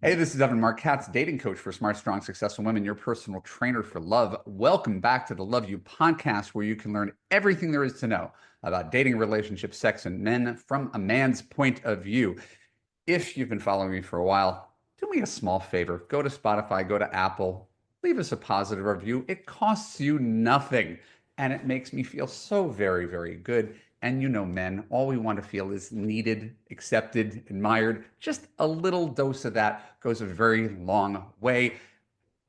Hey, this is Evan Marquette's dating coach for smart, strong, successful women, your personal trainer for love. Welcome back to the Love You podcast, where you can learn everything there is to know about dating, relationships, sex, and men from a man's point of view. If you've been following me for a while, do me a small favor. Go to Spotify, go to Apple, leave us a positive review. It costs you nothing, and it makes me feel so very, very good. And you know, men, all we want to feel is needed, accepted, admired. Just a little dose of that goes a very long way.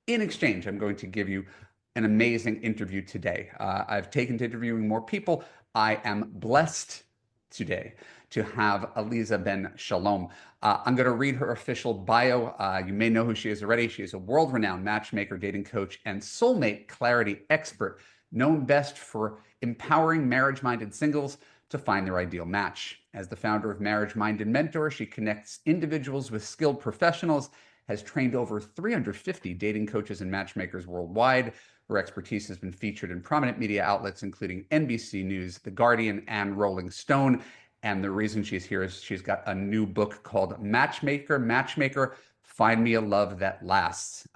In exchange, I'm going to give you an amazing interview today. I've taken to interviewing more people. I am blessed today to have Aleeza Ben Shalom. I'm going to read her official bio. You may know who she is already. She is a world-renowned matchmaker, dating coach, and soulmate clarity expert, known best for empowering marriage-minded singles to find their ideal match. As the founder of Marriage Minded Mentor, she connects individuals with skilled professionals, has trained over 350 dating coaches and matchmakers worldwide. Her expertise has been featured in prominent media outlets, including NBC News, The Guardian, and Rolling Stone. And the reason she's here is she's got a new book called Matchmaker, Find Me a Love That Lasts,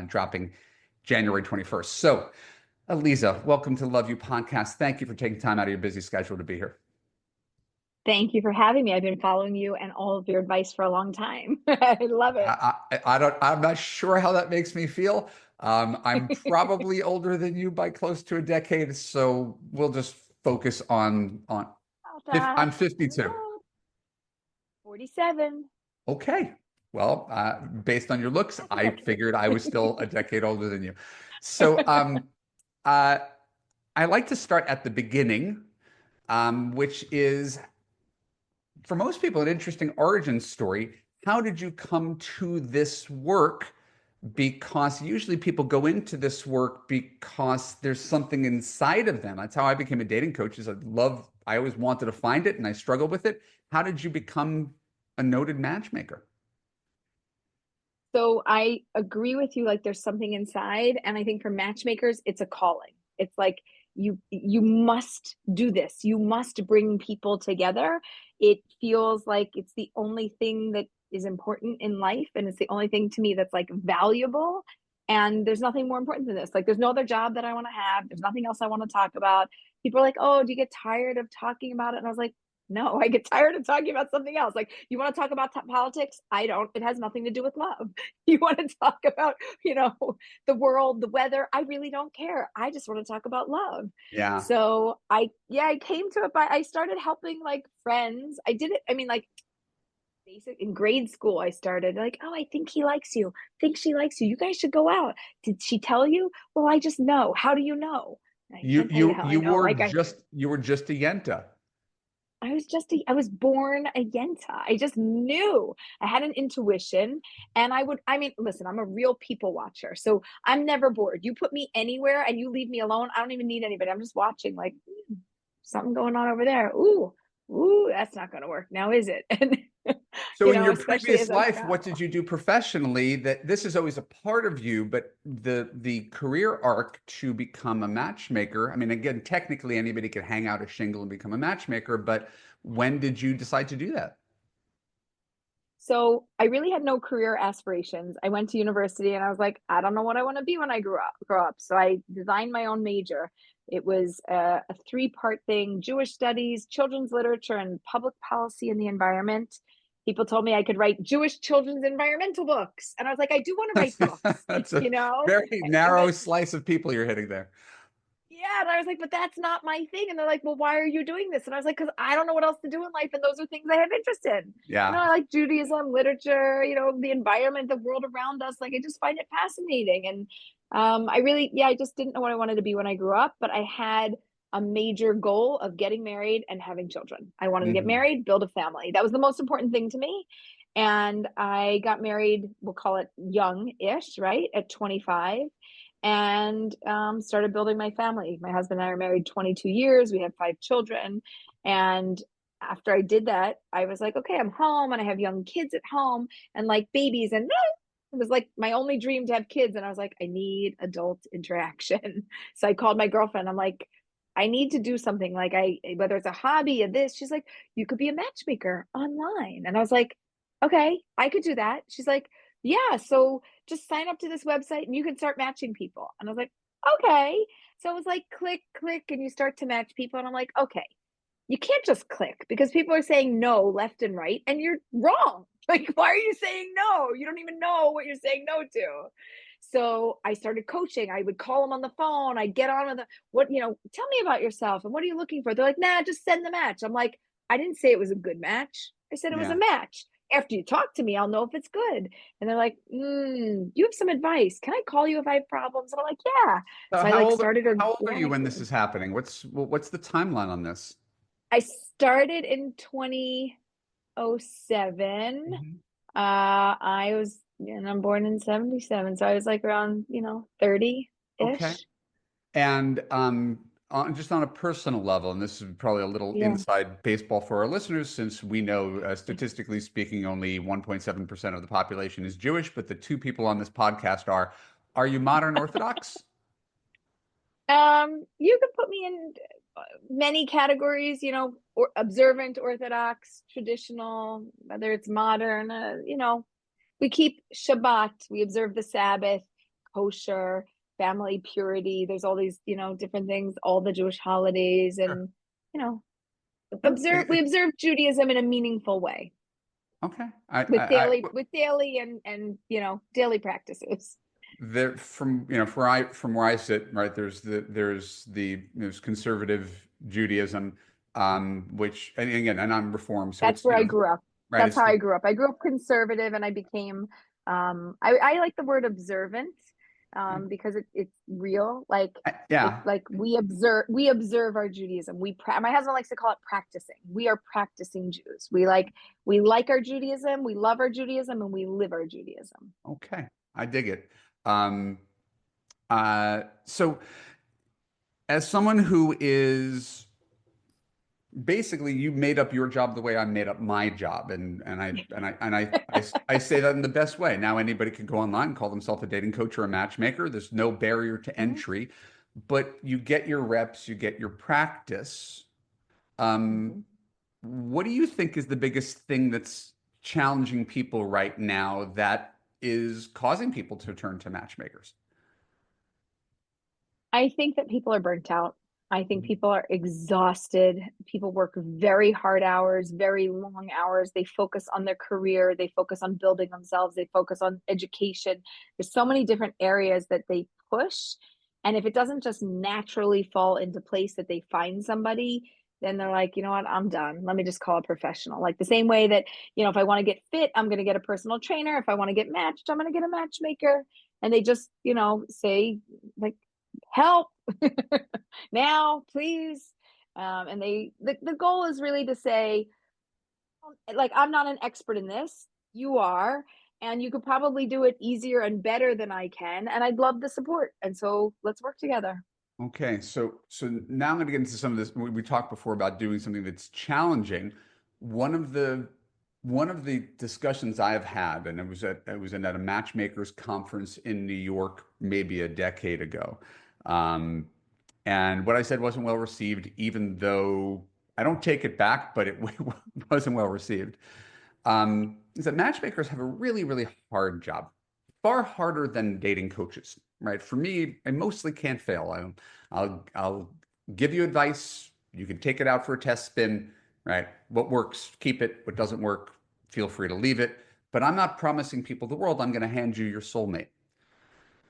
dropping January 21st. So, Aleeza, welcome to Love You Podcast. Thank you for taking time out of your busy schedule to be here. Thank you for having me. I've been following you and all of your advice for a long time. I love it. I'm not sure how that makes me feel. I'm probably older than you by close to a decade, so we'll just focus on. About that. I'm I don't 52. know. 47. Okay. Well, based on your looks, That's a I decade. figured I was still a decade older than you. So, uh, I like to start at the beginning, which is for most people an interesting origin story. How did you come to this work? Because usually people go into this work because there's something inside of them. That's how I became a dating coach. I always wanted to find it and I struggled with it. How did you become a noted matchmaker? So I agree with you. Like there's something inside. And I think for matchmakers, it's a calling. It's like you must do this. You must bring people together. It feels like it's the only thing that is important in life. And it's the only thing to me that's like valuable. And there's nothing more important than this. Like there's no other job that I want to have. There's nothing else I want to talk about. People are like, oh, do you get tired of talking about it? And I was like, no, I get tired of talking about something else. Like, you want to talk about politics? I don't. It has nothing to do with love. You want to talk about, you know, the world, the weather? I really don't care. I just want to talk about love. Yeah. So I came to it by, I started helping like friends. I did it. I mean, like, basic in grade school, I started like, oh, I think he likes you. Think she likes you. You guys should go out. Did she tell you? Well, I just know. How do you know? I You can't tell you you how I you know. were just a Yenta. I was born a Yenta. I just knew. I had an intuition and I mean, listen, I'm a real people watcher. So I'm never bored. You put me anywhere and you leave me alone. I don't even need anybody. I'm just watching like something going on over there. Ooh, that's not going to work now, is it? And, So in your especially previous as I life, what travel. did you do professionally? That this is always a part of you, but the career arc to become a matchmaker. I mean, again, technically anybody could hang out a shingle and become a matchmaker, but when did you decide to do that? So I really had no career aspirations. I went to university and I was like, I don't know what I want to be when I grow up. So I designed my own major. It was a three-part thing: Jewish studies, children's literature, and public policy in the environment. People told me I could write Jewish children's environmental books. And I was like, I do want to write books, That's a you know? very narrow But slice of people you're hitting there. yeah, and I was like, but that's not my thing. And they're like, well, why are you doing this? And I was like, because I don't know what else to do in life, and those are things I have interest in. Yeah. I like Judaism, literature, the environment, the world around us. Like, I just find it fascinating. And I really, yeah, I just didn't know what I wanted to be when I grew up, but I had a major goal of getting married and having children. I wanted to get Hmm. married, build a family. That was the most important thing to me. And I got married, we'll call it young-ish, right? At 25, and started building my family. My husband and I are married 22 years. We have 5 children. And after I did that, I was like, okay, I'm home and I have young kids at home and like babies. And it was like my only dream to have kids. And I was like, I need adult interaction. So I called my girlfriend. I'm like, I need to do something like whether it's a hobby or this. She's like, you could be a matchmaker online. And I was like, okay, I could do that. She's like, yeah, so just sign up to this website and you can start matching people. And I was like, okay. So it was like click, click, and you start to match people. And I'm like, okay, you can't just click because people are saying no left and right, and you're wrong. Like, why are you saying no? You don't even know what you're saying no to. So I started coaching. I would call them on the phone. I'd get on with the what, tell me about yourself and what are you looking for? They're like, nah, just send the match. I'm like, I didn't say it was a good match. I said it was a Yeah. match. After you talk to me, I'll know if it's good. And they're like, you have some advice. Can I call you if I have problems? And I'm like, yeah. So So I like started how old are you when this organically. is happening? What's the timeline on this? I started in 2007. Mhm. I was, and I'm born in 77. So I was like around, 30-ish. Okay. And just on a personal level, and this is probably a little Yeah. inside baseball for our listeners, since we know, statistically speaking, only 1.7% of the population is Jewish, but the two people on this podcast are you modern Orthodox? You could put me in many categories, or observant, Orthodox, traditional, whether it's modern, we keep Shabbat, we observe the Sabbath, kosher, family purity. There's all these, different things, all the Jewish holidays, Sure. and you know, No, we observe Judaism in a meaningful way okay. with daily and daily practices. There from from where I sit, right, there's conservative Judaism, which, and again, and I'm Reformed, so That's it's where I grew up. right, That's it's how I grew up. I grew up conservative and I became I like the word observant because it's real. Like it's yeah, like we observe our Judaism. My husband likes to call it practicing. We are practicing Jews. We like our Judaism, we love our Judaism, and we live our Judaism. okay, I dig it. Um, so as someone who is basically, you made up your job the way I made up my job, and I say that in the best way. Now anybody can go online and call themselves a dating coach or a matchmaker. There's no barrier to Mhm. entry, but you get your reps, you get your practice. Um, Mhm. what do you think is the biggest thing that's challenging people right now that is causing people to turn to matchmakers? I think that people are burnt out. I think people are exhausted. People work very hard hours, very long hours. They focus on their career, they focus on building themselves, they focus on education. There's so many different areas that they push. And if it doesn't just naturally fall into place that they find somebody, then they're like, you know what, I'm done. Let me just call a professional. Like the same way that, if I want to get fit, I'm going to get a personal trainer. If I want to get matched, I'm going to get a matchmaker. And they just, say, like, help now, please. And the goal is really to say, like, I'm not an expert in this. You are, and you could probably do it easier and better than I can. And I'd love the support. And so let's work together. Okay, so now I'm going to get into some of this. We talked before about doing something that's challenging. One of the one of the discussions I have had, and at a matchmakers conference in New York maybe a decade ago, um, and what I said wasn't well received, even though I don't take it back, but it wasn't well received. Is that matchmakers have a really, really hard job, far harder than dating coaches, right? For me, I mostly can't fail. I'll give you advice. You can take it out for a test spin, right? What works, keep it. What doesn't work, feel free to leave it. But I'm not promising people the world. I'm going to hand you your soulmate.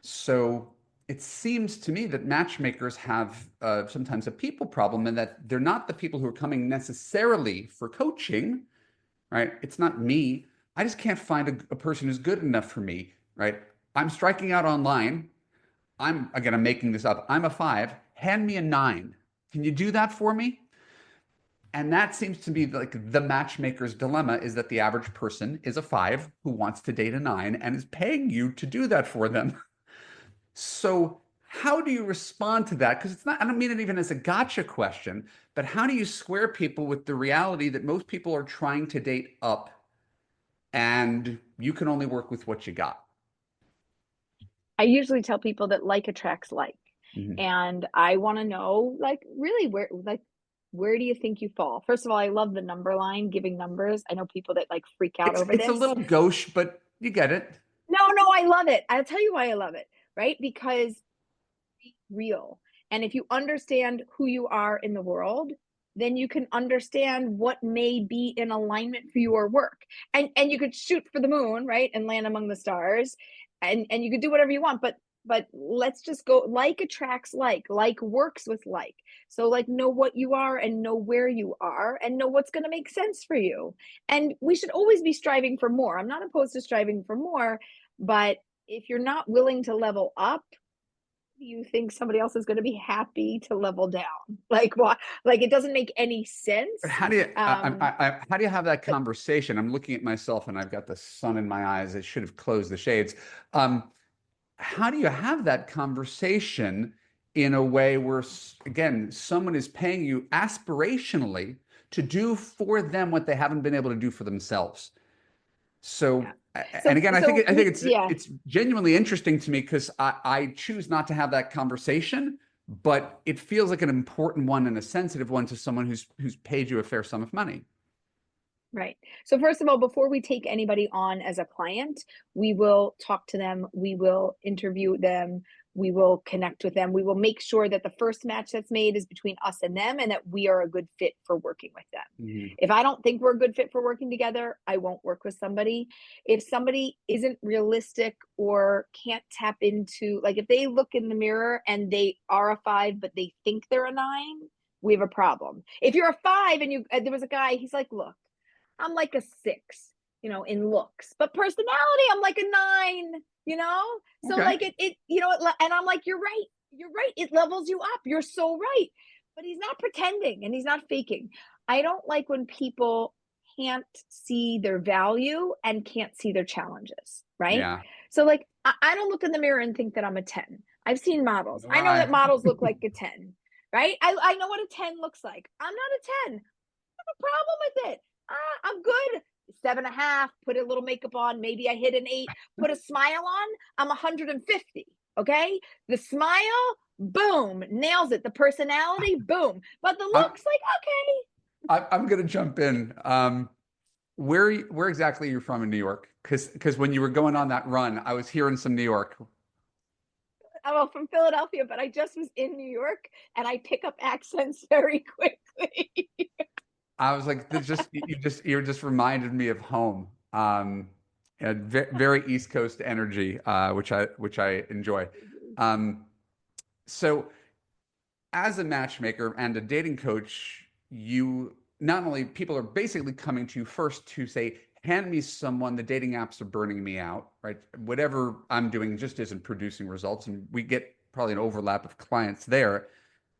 So it seems to me that matchmakers have sometimes a people problem, and that they're not the people who are coming necessarily for coaching, right? It's not me. I just can't find a person who's good enough for me, right? I'm striking out online. I'm making this up. I'm a 5. Hand me a 9. Can you do that for me? And that seems to be like the matchmaker's dilemma, is that the average person is a 5 who wants to date a 9 and is paying you to do that for them. So how do you respond to that? Because it's not, I don't mean it even as a gotcha question, but how do you square people with the reality that most people are trying to date up and you can only work with what you got? I usually tell people that like attracts like. Mhm. And I want to know, like, really, where do you think you fall? First of all, I love the number line, giving numbers. I know people that like freak out over It's a this. little gauche, but you get it. I love it. I'll tell you why I love it, right? Because it's real. And if you understand who you are in the world, then you can understand what may be in alignment for your work. And you could shoot for the moon, right? And land among the stars. And you could do whatever you want, but let's just go, like attracts like works with like. So like know what you are and know where you are and know what's going to make sense for you. And we should always be striving for more. I'm not opposed to striving for more, but if you're not willing to level up, you think somebody else is going to be happy to level down? Like what? Like it doesn't make any But sense. how do you Um, how do you have that but conversation? I'm looking at myself and I've got the sun in my eyes. I should have closed the shades. Um, how do you have that conversation in a way where, again, someone is paying you aspirationally to do for them what they haven't been able to do for themselves? yeah. So, and So again, so I think we yeah. it's genuinely interesting to me because I choose not to have that conversation, but it feels like an important one and a sensitive one to someone who's paid you a fair sum of money. Right. So first of all, before we take anybody on as a client, we will talk to them, we will interview them, we will connect with them. We will make sure that the first match that's made is between us and them and that we are a good fit for working with them. Mhm. If I don't think we're a good fit for working together, I won't work with somebody. If somebody isn't realistic or can't tap into, like if they look in the mirror and they are a 5 but they think they're a 9, we have a problem. If you're a 5 and you there was a guy, he's like, "Look, I'm like a 6, in looks, but personality, I'm like a 9. So Okay. like and I'm like, you're right. You're right. It levels you up. You're so right. But he's not pretending and he's not faking. I don't like when people can't see their value and can't see their challenges, right? Yeah. So like I don't look in the mirror and think that I'm a 10. I've seen models. Nor I know that I. models look like a 10, right? I know what a 10 looks like. I'm not a 10. I have a problem with it. I'm good. 7.5, put a little makeup on, maybe I hit an 8, put a smile on, I'm 150. Okay. The smile, boom, nails it. The personality, boom. But the I'm looks, like, okay. I'm gonna jump in. Where exactly are you from in New York? Because when you were going on that run, I was hearing some New York. I'm well, from Philadelphia, but I just was in New York and I pick up accents very quickly. I was like, you're just reminded me of home. And very East Coast energy, which I enjoy. Um, so as a matchmaker and a dating coach, you not only people are basically coming to you first to say, hand me someone, the dating apps are burning me out, right? Whatever I'm doing just isn't producing results. And we get probably an overlap of clients there.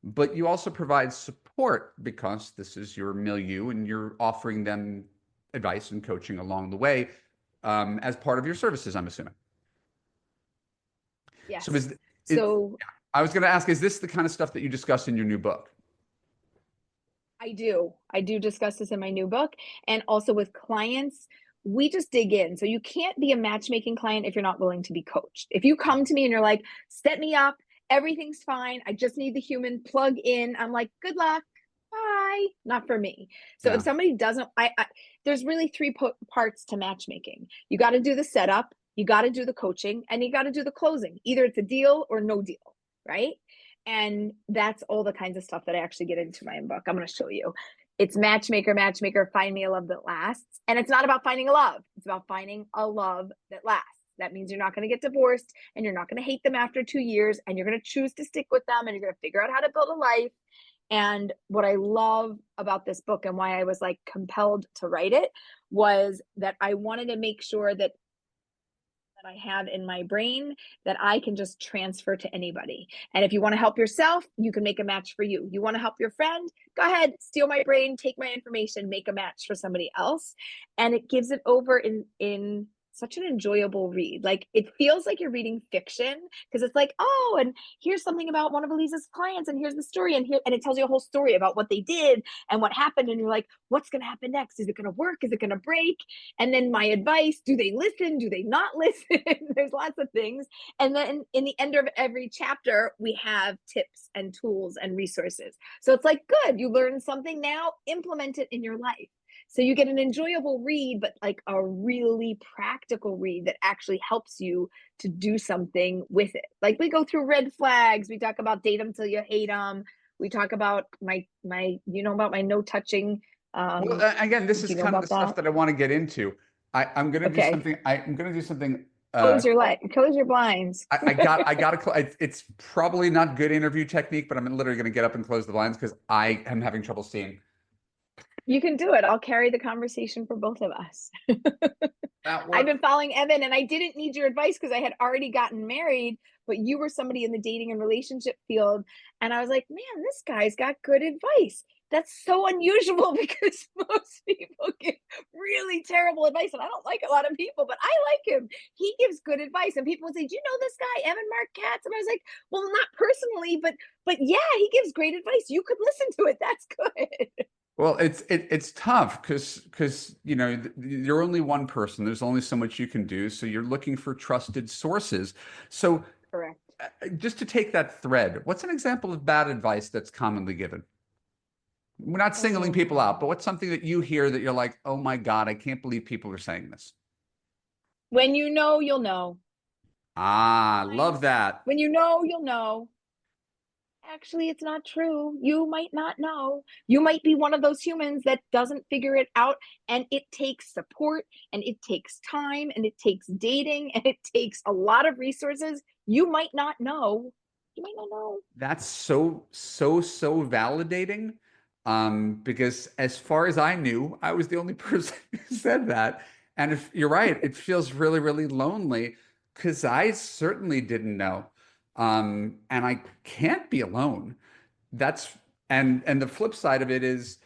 But you also provide support because this is your milieu and you're offering them advice and coaching along the way as part of your services, I'm assuming. So Yes. is So I was going to ask, is this the kind of stuff that you discuss in your new book? I do. I do discuss this in my new book and also with clients. We just dig in. So you can't be a matchmaking client if you're not willing to be coached. If you come to me and you're like, set me up, everything's fine. I just need the human plug in. I'm like, good luck. Bye. Not for me. So if Yeah. somebody doesn't, there's really three parts to matchmaking. You got to do the setup, you got to do the coaching, and you got to do the closing. Either it's a deal or no deal, right? And that's all the kinds of stuff that I actually get into my book. I'm going to show you. It's matchmaker, find me a love that lasts. And it's not about finding a love. It's about finding a love that lasts. That means you're not going to get divorced and you're not going to hate them after 2 years and you're going to choose to stick with them and you're going to figure out how to build a life. And what I love about this book and why I was like compelled to write it was that I wanted to make sure that I have in my brain that I can just transfer to anybody. And if you want to help yourself, you can make a match for you. You want to help your friend? Go ahead, steal my brain, take my information, make a match for somebody else. And it gives it over in such an enjoyable read. Like it feels like you're reading fiction because it's like, oh, and here's something about one of Aleeza's clients, and here's the story, and it tells you a whole story about what they did and what happened. And you're like, what's going to happen next? Is it going to work? Is it going to break? And then my advice, do they listen? Do they not listen? There's lots of things. And then in the end of every chapter, we have tips and tools and resources. So it's like, good, you learned something now, implement it in your life. So you get an enjoyable read, but like a really practical read that actually helps you to do something with it. Like we go through red flags. We talk about date them till you hate them. We talk about my, about my no touching. Well, again, this Do is you know kind of the about stuff that? that I want to get into. I'm going to do Okay. something. I'm going to do something. Close your light, close your blinds. I got to. It's probably not good interview technique, but I'm literally going to get up and close the blinds because I am having trouble seeing. You can do it. I'll carry the conversation for both of us. That I've work. been following Evan and I didn't need your advice because I had already gotten married, but you were somebody in the dating and relationship field. And I was like, man, this guy's got good advice. That's so unusual because most people give really terrible advice. And I don't like a lot of people, but I like him. He gives good advice. And people would say, do you know this guy, Evan Mark Katz? And I was like, well, not personally, but yeah, he gives great advice. You could listen to it. That's good. Well, it's tough because you're only one person. There's only so much you can do. So you're looking for trusted sources. So Correct. just to take that thread, what's an example of bad advice that's commonly given? We're not singling people out, but what's something that you hear that you're like, oh my God, I can't believe people are saying this. When you know, you'll know. Ah, love that. When you know, you'll know. Actually, it's not true. You might not know. You might be one of those humans that doesn't figure it out. And it takes support and it takes time and it takes dating and it takes a lot of resources. You might not know. You might not know. That's so validating. Because as far as I knew, I was the only person who said that. And if you're right, it feels really, really lonely because I certainly didn't know. And I can't be alone. That's and the flip side of it is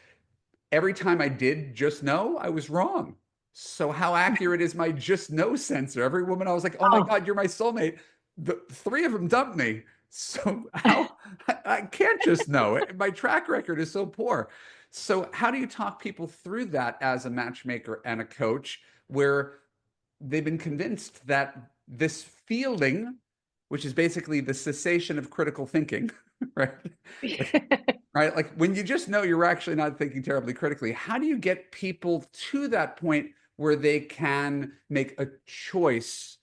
every time I did just know, I was wrong. So how accurate is my just know sensor? Every woman I was like, "Oh my Oh, God, you're my soulmate." The three of them dumped me. So how I can't just know. My track record is so poor. So how do you talk people through that as a matchmaker and a coach where they've been convinced that this feeling, which is basically the cessation of critical thinking, right? Like right? Like when you just know you're actually not thinking terribly critically, how do you get people to that point where they can make a choice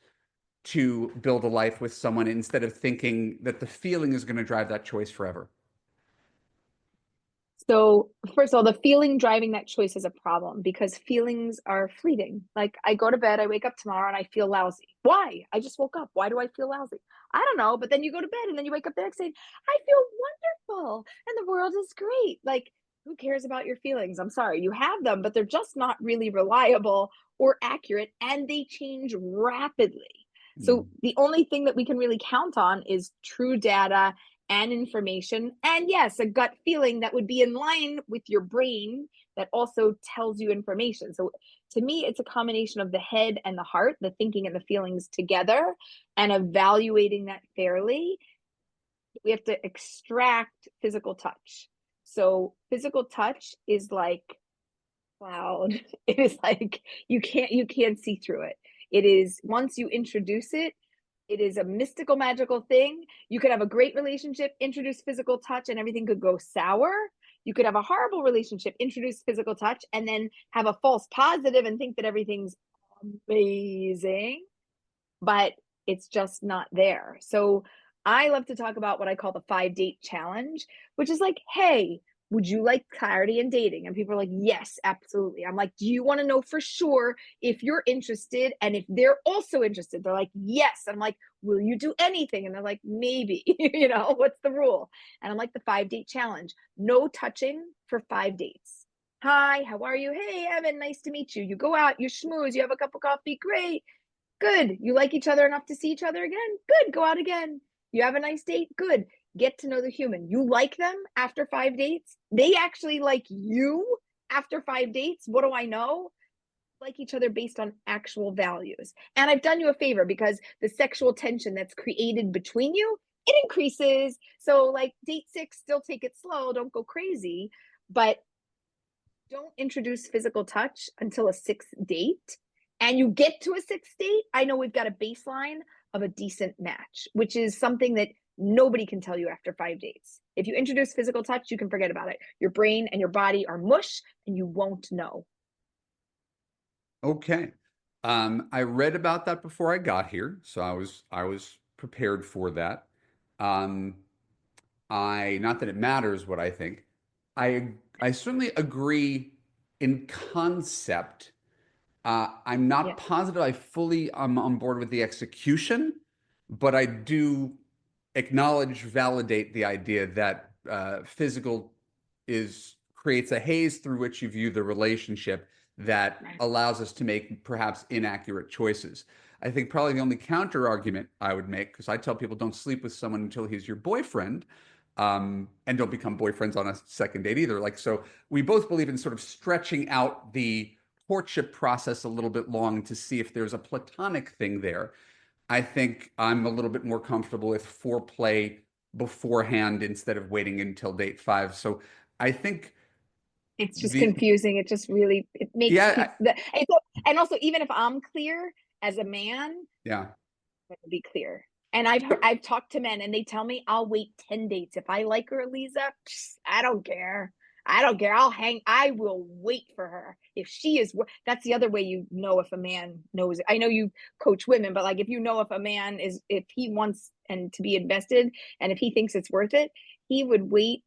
to build a life with someone instead of thinking that the feeling is going to drive that choice forever? so, first of all, the feeling driving that choice is a problem because feelings are fleeting. Like, I go to bed, I wake up tomorrow, and I feel lousy. Why? I just woke up. Why do I feel lousy? I don't know. But then you go to bed, and then you wake up the next day, I feel wonderful, and the world is great. Like, who cares about your feelings? I'm sorry, you have them, but they're just not really reliable or accurate, and they change rapidly. So, Mm. the only thing that we can really count on is true data and information. And yes, a gut feeling that would be in line with your brain that also tells you information. So to me, it's a combination of the head and the heart, the thinking and the feelings together, and evaluating that fairly. We have to extract physical touch. So physical touch is like cloud. It is like you can't see through it. It is once you introduce it, it is a mystical, magical thing. You could have a great relationship, introduce physical touch, and everything could go sour. You could have a horrible relationship, introduce physical touch, and then have a false positive and think that everything's amazing, but it's just not there. So I love to talk about what I call the 5 date challenge, which is like, hey, would you like clarity in dating? And people are like, yes, absolutely. I'm like, do you want to know for sure if you're interested? And if they're also interested, they're like, yes. And I'm like, will you do anything? And they're like, maybe, what's the rule? And I'm like, the 5 date challenge, no touching for 5 dates. Hi, how are you? Hey, Evan, nice to meet you. You go out, you schmooze, you have a cup of coffee, great. Good. You like each other enough to see each other again? Good. Go out again. You have a nice date? Good. Get to know the human. You like them after 5 dates? They actually like you after 5 dates? What do I know? Like each other based on actual values. And I've done you a favor because the sexual tension that's created between you, it increases. So, like, date 6, still take it slow. Don't go crazy. But don't introduce physical touch until a 6th date and you get to a 6th date, I know we've got a baseline of a decent match, which is something that nobody can tell you after 5 dates. If you introduce physical touch, you can forget about it. Your brain and your body are mush and you won't know. Okay. I read about that before I got here, so I was prepared for that. Um, I not that it matters what I think. I certainly agree in concept. I'm not Yeah. positive I fully am on board with the execution, but I do acknowledge, validate the idea that physical is creates a haze through which you view the relationship that allows us to make perhaps inaccurate choices. I think probably the only counter argument I would make, because I tell people don't sleep with someone until he's your boyfriend, and don't become boyfriends on a second date either. Like, so we both believe in sort of stretching out the courtship process a little bit long to see if there's a platonic thing there. I think I'm a little bit more comfortable with foreplay beforehand instead of waiting until date five. So I think It's just the confusing. It just really it makes yeah people and also even if I'm clear as a man, yeah. be clear. And I've talked to men and they tell me I'll wait 10 dates. If I like her, Aleeza, I don't care. I don't care. I will wait for her. If she is, that's the other way you know if a man knows. I know you coach women, but like if you know if a man is, if he wants and to be invested and if he thinks it's worth it, he would wait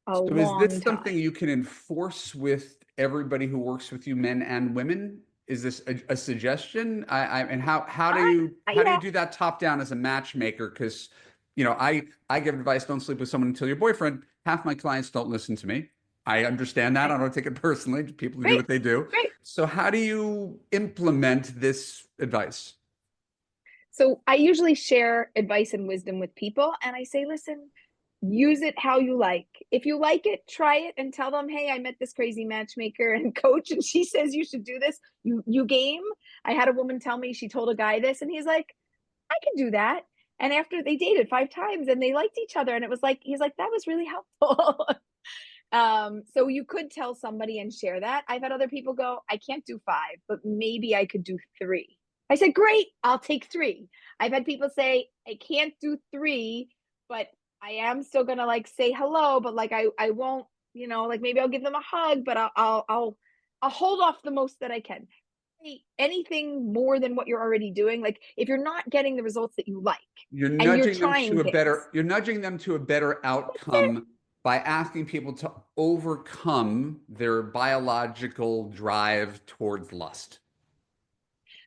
a So is long this time. something you can enforce with everybody who works with you, men and women? Is this a suggestion? And how do you Yeah, do that top down as a matchmaker? Because I give advice, don't sleep with someone until your boyfriend. Half my clients don't listen to me. I understand that. I right, don't take it personally. People do right, what they do. right. So how do you implement this advice? So I usually share advice and wisdom with people, and I say, listen, use it how you like. If you like it, try it and tell them, hey, I met this crazy matchmaker and coach, and she says you should do this. You game. I had a woman tell me she told a guy this, and he's like, I can do that. And after they dated 5 times and they liked each other, and it was like, he's like, that was really helpful. So you could tell somebody and share that. I've had other people go, I can't do 5, but maybe I could do 3. I said, great, I'll take 3. I've had people say, I can't do 3, but I am still gonna like say hello, but like I won't, like maybe I'll give them a hug, but I'll hold off the most that I can. Anything more than what you're already doing, like if you're not getting the results that you like and you're trying things, You're nudging them to a better outcome by asking people to overcome their biological drive towards lust.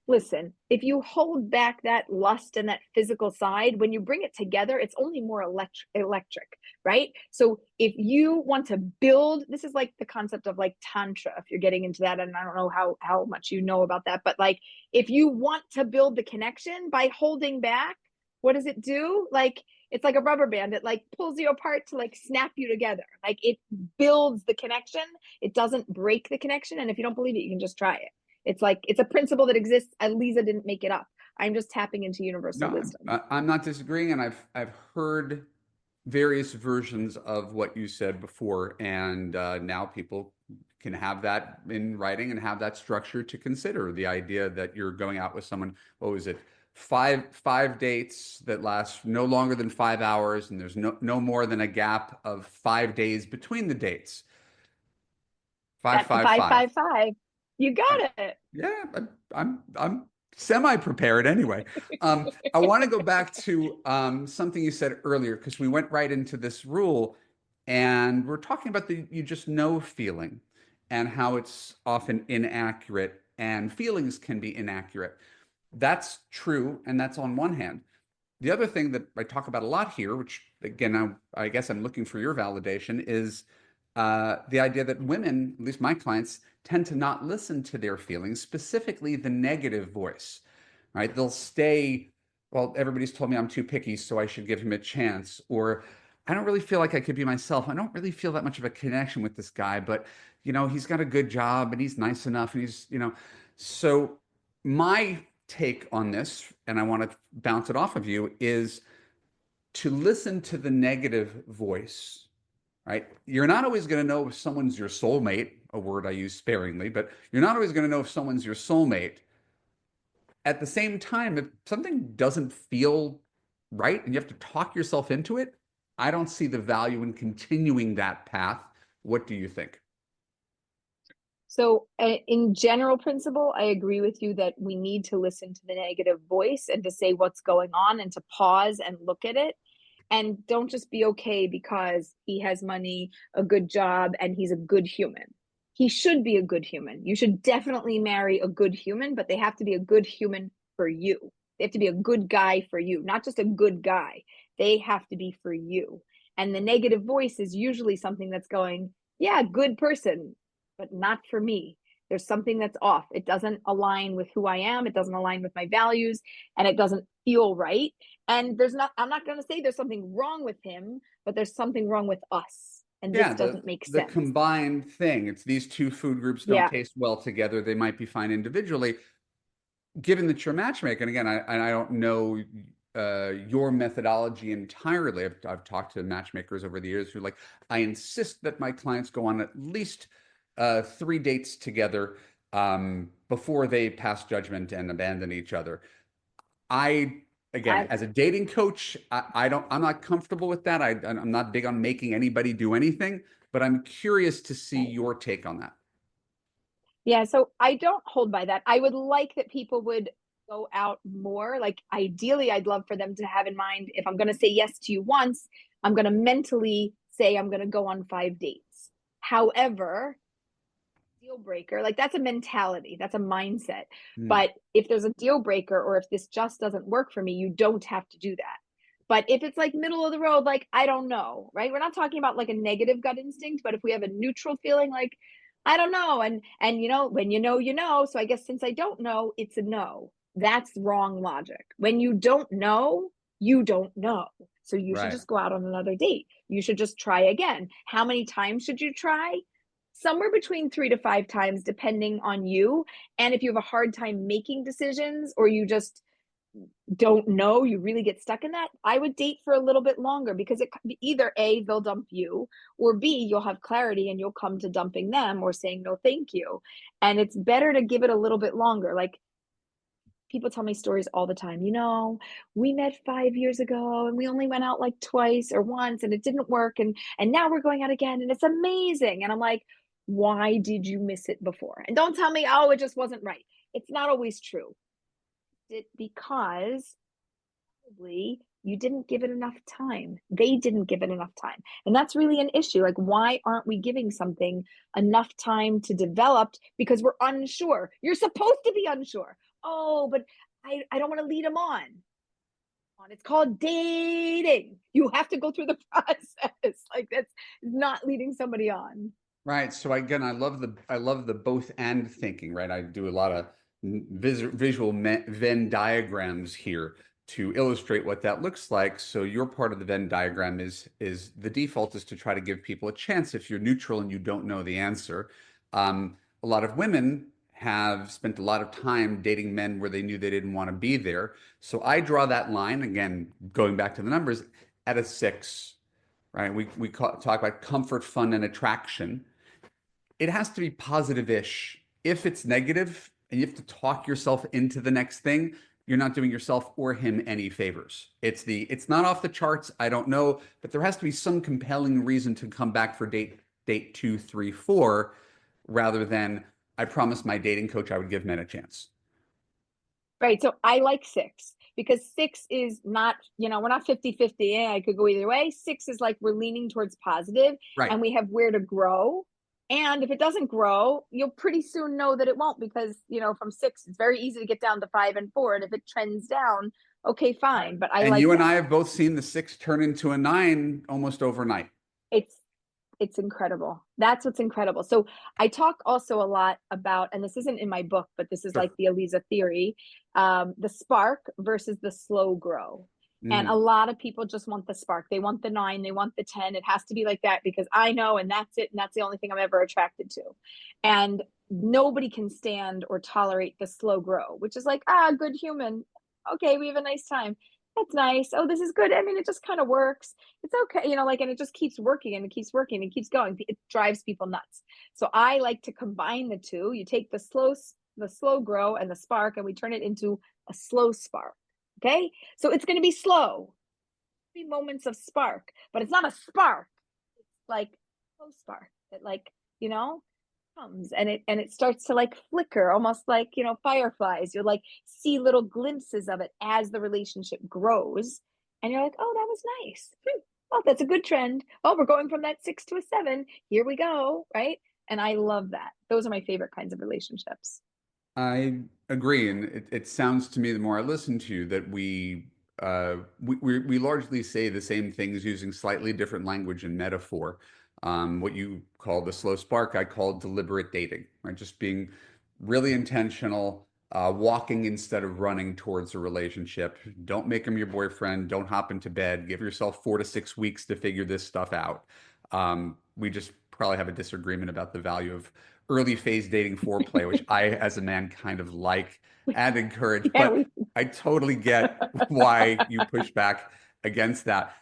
listen, if you hold back that lust and that physical side, when you bring it together, it's only more electric, right? So if you want to build, this is like the concept of like tantra, if you're getting into that, and I don't know how much you know about that, but like if you want to build the connection by holding back, what does it do? Like it's like a rubber band. It like pulls you apart to like snap you together. Like it builds the connection. It doesn't break the connection. And if you don't believe it, you can just try it. It's like it's a principle that exists. Aleeza didn't make it up. I'm just tapping into universal No, wisdom. I'm not disagreeing, and I've heard various versions of what you said before, and now people can have that in writing and have that structure to consider the idea that you're going out with someone. What was it? Five dates that last no longer than 5 hours, and there's no more than a gap of 5 days between the dates. Five, That's the five, five five. five five. You got it. Yeah, I'm semi-prepared anyway. I want to go back to something you said earlier because we went right into this rule, and we're talking about the you just know feeling and how it's often inaccurate, and feelings can be inaccurate. That's true, and that's on one hand. The other thing that I talk about a lot here, which again, I guess I'm looking for your validation, is the idea that women, at least my clients, tend to not listen to their feelings, specifically the negative voice, right? They'll stay, well, everybody's told me I'm too picky, so I should give him a chance. Or I don't really feel like I could be myself. I don't really feel that much of a connection with this guy, but he's got a good job and he's nice enough and so my take on this, and I want to bounce it off of you, is to listen to the negative voice, right? You're not always going to know if someone's your soulmate, a word I use sparingly, but you're not always going to know if someone's your soulmate. At the same time, if something doesn't feel right and you have to talk yourself into it, I don't see the value in continuing that path. What do you think? So, in general principle, I agree with you that we need to listen to the negative voice and to say what's going on and to pause and look at it. And don't just be okay because he has money, a good job, and he's a good human. He should be a good human. You should definitely marry a good human, but they have to be a good human for you. They have to be a good guy for you, not just a good guy. They have to be for you. And the negative voice is usually something that's going, yeah, good person, but not for me. There's something that's off. It doesn't align with who I am. It doesn't align with my values, and it doesn't feel right. And I'm not going to say there's something wrong with him, but there's something wrong with us. And this Yeah, doesn't make the sense. combined thing. It's these two food groups don't Yeah. taste well together. They might be fine individually. Given that you're a matchmaker, and again, I don't know your methodology entirely. I've talked to matchmakers over the years who like, I insist that my clients go on at least 3 dates together before they pass judgment and abandon each other. I again, I, as a dating coach, I'm not comfortable with that. I'm not big on making anybody do anything, but I'm curious to see your take on that. yeah. So I don't hold by that. I would like that people would go out more. Like, ideally, I'd love for them to have in mind, if I'm going to say yes to you once, I'm going to mentally say I'm going to go on 5 dates. However, deal breaker, like that's a mentality, that's a mindset. Hmm. But if there's a deal breaker, or if this just doesn't work for me, you don't have to do that. But if it's like middle of the road, like I don't know, right? We're not talking about like a negative gut instinct, but if we have a neutral feeling, like I don't know, and when you know. So I guess since I don't know, it's a no. That's wrong logic. When you don't know, you don't know. So you should Right. just go out on another date. You should just try again. How many times should you try? Somewhere between 3 to 5 times, depending on you. And if you have a hard time making decisions, or you just don't know, you really get stuck in that, I would date for a little bit longer, because it either A, they'll dump you, or B, you'll have clarity and you'll come to dumping them or saying no thank you. And it's better to give it a little bit longer. Like, people tell me stories all the time. We met 5 years ago and we only went out like twice or once and it didn't work. And now we're going out again and it's amazing. And I'm like, why did you miss it before? And don't tell me, oh, it just wasn't right. It's not always true. Because probably you didn't give it enough time. They didn't give it enough time. And that's really an issue. Like, why aren't we giving something enough time to develop? Because we're unsure. You're supposed to be unsure. Oh, but I don't want to lead them on. It's called dating. You have to go through the process. Like, that's not leading somebody on. Right. So again, I love the both and thinking, right? I do a lot of visual Venn diagrams here to illustrate what that looks like. So your part of the Venn diagram is the default is to try to give people a chance if you're neutral and you don't know the answer. A lot of women have spent a lot of time dating men where they knew they didn't want to be there. So I draw that line, again, going back to the numbers, at a 6, right? Talk about comfort, fun, and attraction. It has to be positive-ish. If it's negative and you have to talk yourself into the next thing, you're not doing yourself or him any favors. It's not off the charts. I don't know, but there has to be some compelling reason to come back for date 2, 3, 4, rather than I promised my dating coach I would give men a chance. Right. So I like 6, because 6 is not, we're not 50-50. Yeah, I could go either way. 6 is like we're leaning towards positive Right. and we have where to grow. And if it doesn't grow, you'll pretty soon know that it won't, because, from 6, it's very easy to get down to 5 and 4. And if it trends down, okay, Right. fine. But I And like you and that. I have both seen the 6 turn into a 9 almost overnight. It's it's incredible. That's what's incredible. So I talk also a lot about, and this isn't in my book, but this is Sure. like the Aleeza theory, the spark versus the slow grow. And a Mm. lot of people just want the spark. They want the 9, they want the 10. It has to be like that because I know, and that's it. And that's the only thing I'm ever attracted to. And nobody can stand or tolerate the slow grow, which is like, good human. Okay, we have a nice time. That's nice. Oh, this is good. I mean, it just kind of works. It's okay, like, and it just keeps working and it keeps working and it keeps going. It drives people nuts. So I like to combine the two. You take the slow grow and the spark, and we turn it into a slow spark. Okay, so it's going to be slow, be moments of spark, but it's not a spark. It's like slow spark. That, like, you know, comes and it starts to like flicker, almost like, you know, fireflies. You'll like see little glimpses of it as the relationship grows, and you're like, oh, that was nice. Oh, that's a good trend. Oh, we're going from that 6 to a 7. Here we go, right? And I love that. Those are my favorite kinds of relationships. I agree, and it sounds to me the more I listen to you that we largely say the same things using slightly different language and metaphor. What you call the slow spark, I call deliberate dating, right? Just being really intentional, walking instead of running towards a relationship. Don't make him your boyfriend. Don't hop into bed. Give yourself 4 to 6 weeks to figure this stuff out. We just probably have a disagreement about the value of early phase dating foreplay, which I, as a man, kind of like and encourage. Yeah, But we I totally get why you push back against that.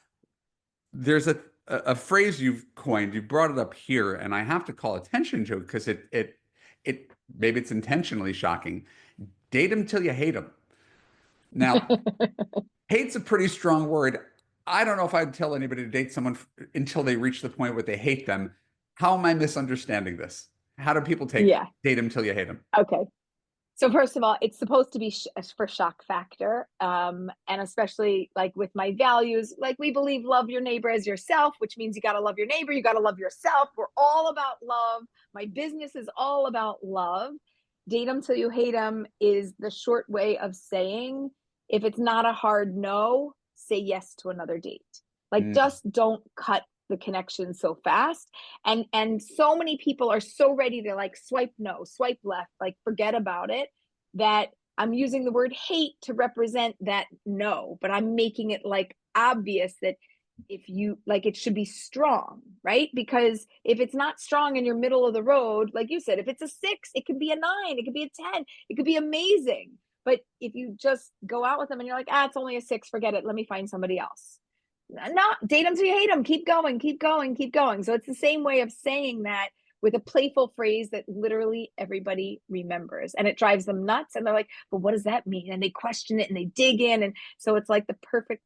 There's a phrase you've coined, you brought it up here, and I have to call attention to it because it maybe it's intentionally shocking. Date them till you hate them. Now, hate's a pretty strong word. I don't know if I'd tell anybody to date someone until they reach the point where they hate them. How am I misunderstanding this? How do people take yeah. date them till you hate them? Okay. So first of all, it's supposed to be for shock factor, and especially like with my values, like we believe love your neighbor as yourself, which means you got to love your neighbor, you got to love yourself. We're all about love. My business is all about love. Date them till you hate them is the short way of saying if it's not a hard no, say yes to another date. Like Mm, just don't cut the connection so fast, and so many people are so ready to like swipe no, swipe left, like forget about it, that I'm using the word hate to represent that no, but I'm making it like obvious that if you like, it should be strong, right? Because if it's not strong and you're middle of the road, like you said, if it's a 6, it could be a 9, it could be a 10, it could be amazing. But if you just go out with them and you're like, it's only a 6, forget it, let me find somebody else. Not date them till you hate them. Keep going, keep going, keep going. So it's the same way of saying that with a playful phrase that literally everybody remembers, and it drives them nuts. And they're like, "But what does that mean?" And they question it and they dig in, and so it's like the perfect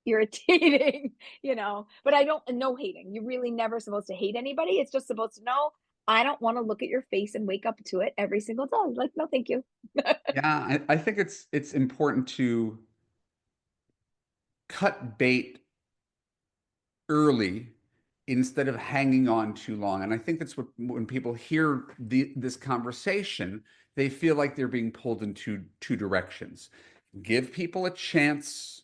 irritating, you know. But I don't no hating. You're really never supposed to hate anybody. It's just supposed to know I don't want to look at your face and wake up to it every single day. Like, no, thank you. yeah, I think it's important to cut bait early instead of hanging on too long. And I think that's what when people hear this conversation, they feel like they're being pulled in two directions. Give people a chance,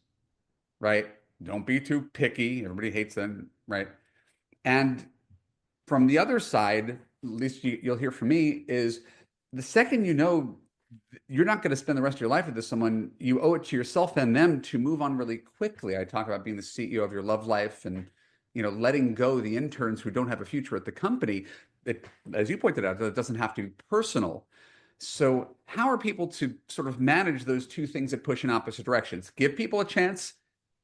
right? Don't be too picky. Everybody hates them, right? And from the other side, at least you'll hear from me, is the second you know you're not going to spend the rest of your life with this someone, you owe it to yourself and them to move on really quickly. I talk about being the CEO of your love life and letting go the interns who don't have a future at the company. It, as you pointed out, it doesn't have to be personal. So how are people to sort of manage those two things that push in opposite directions? Give people a chance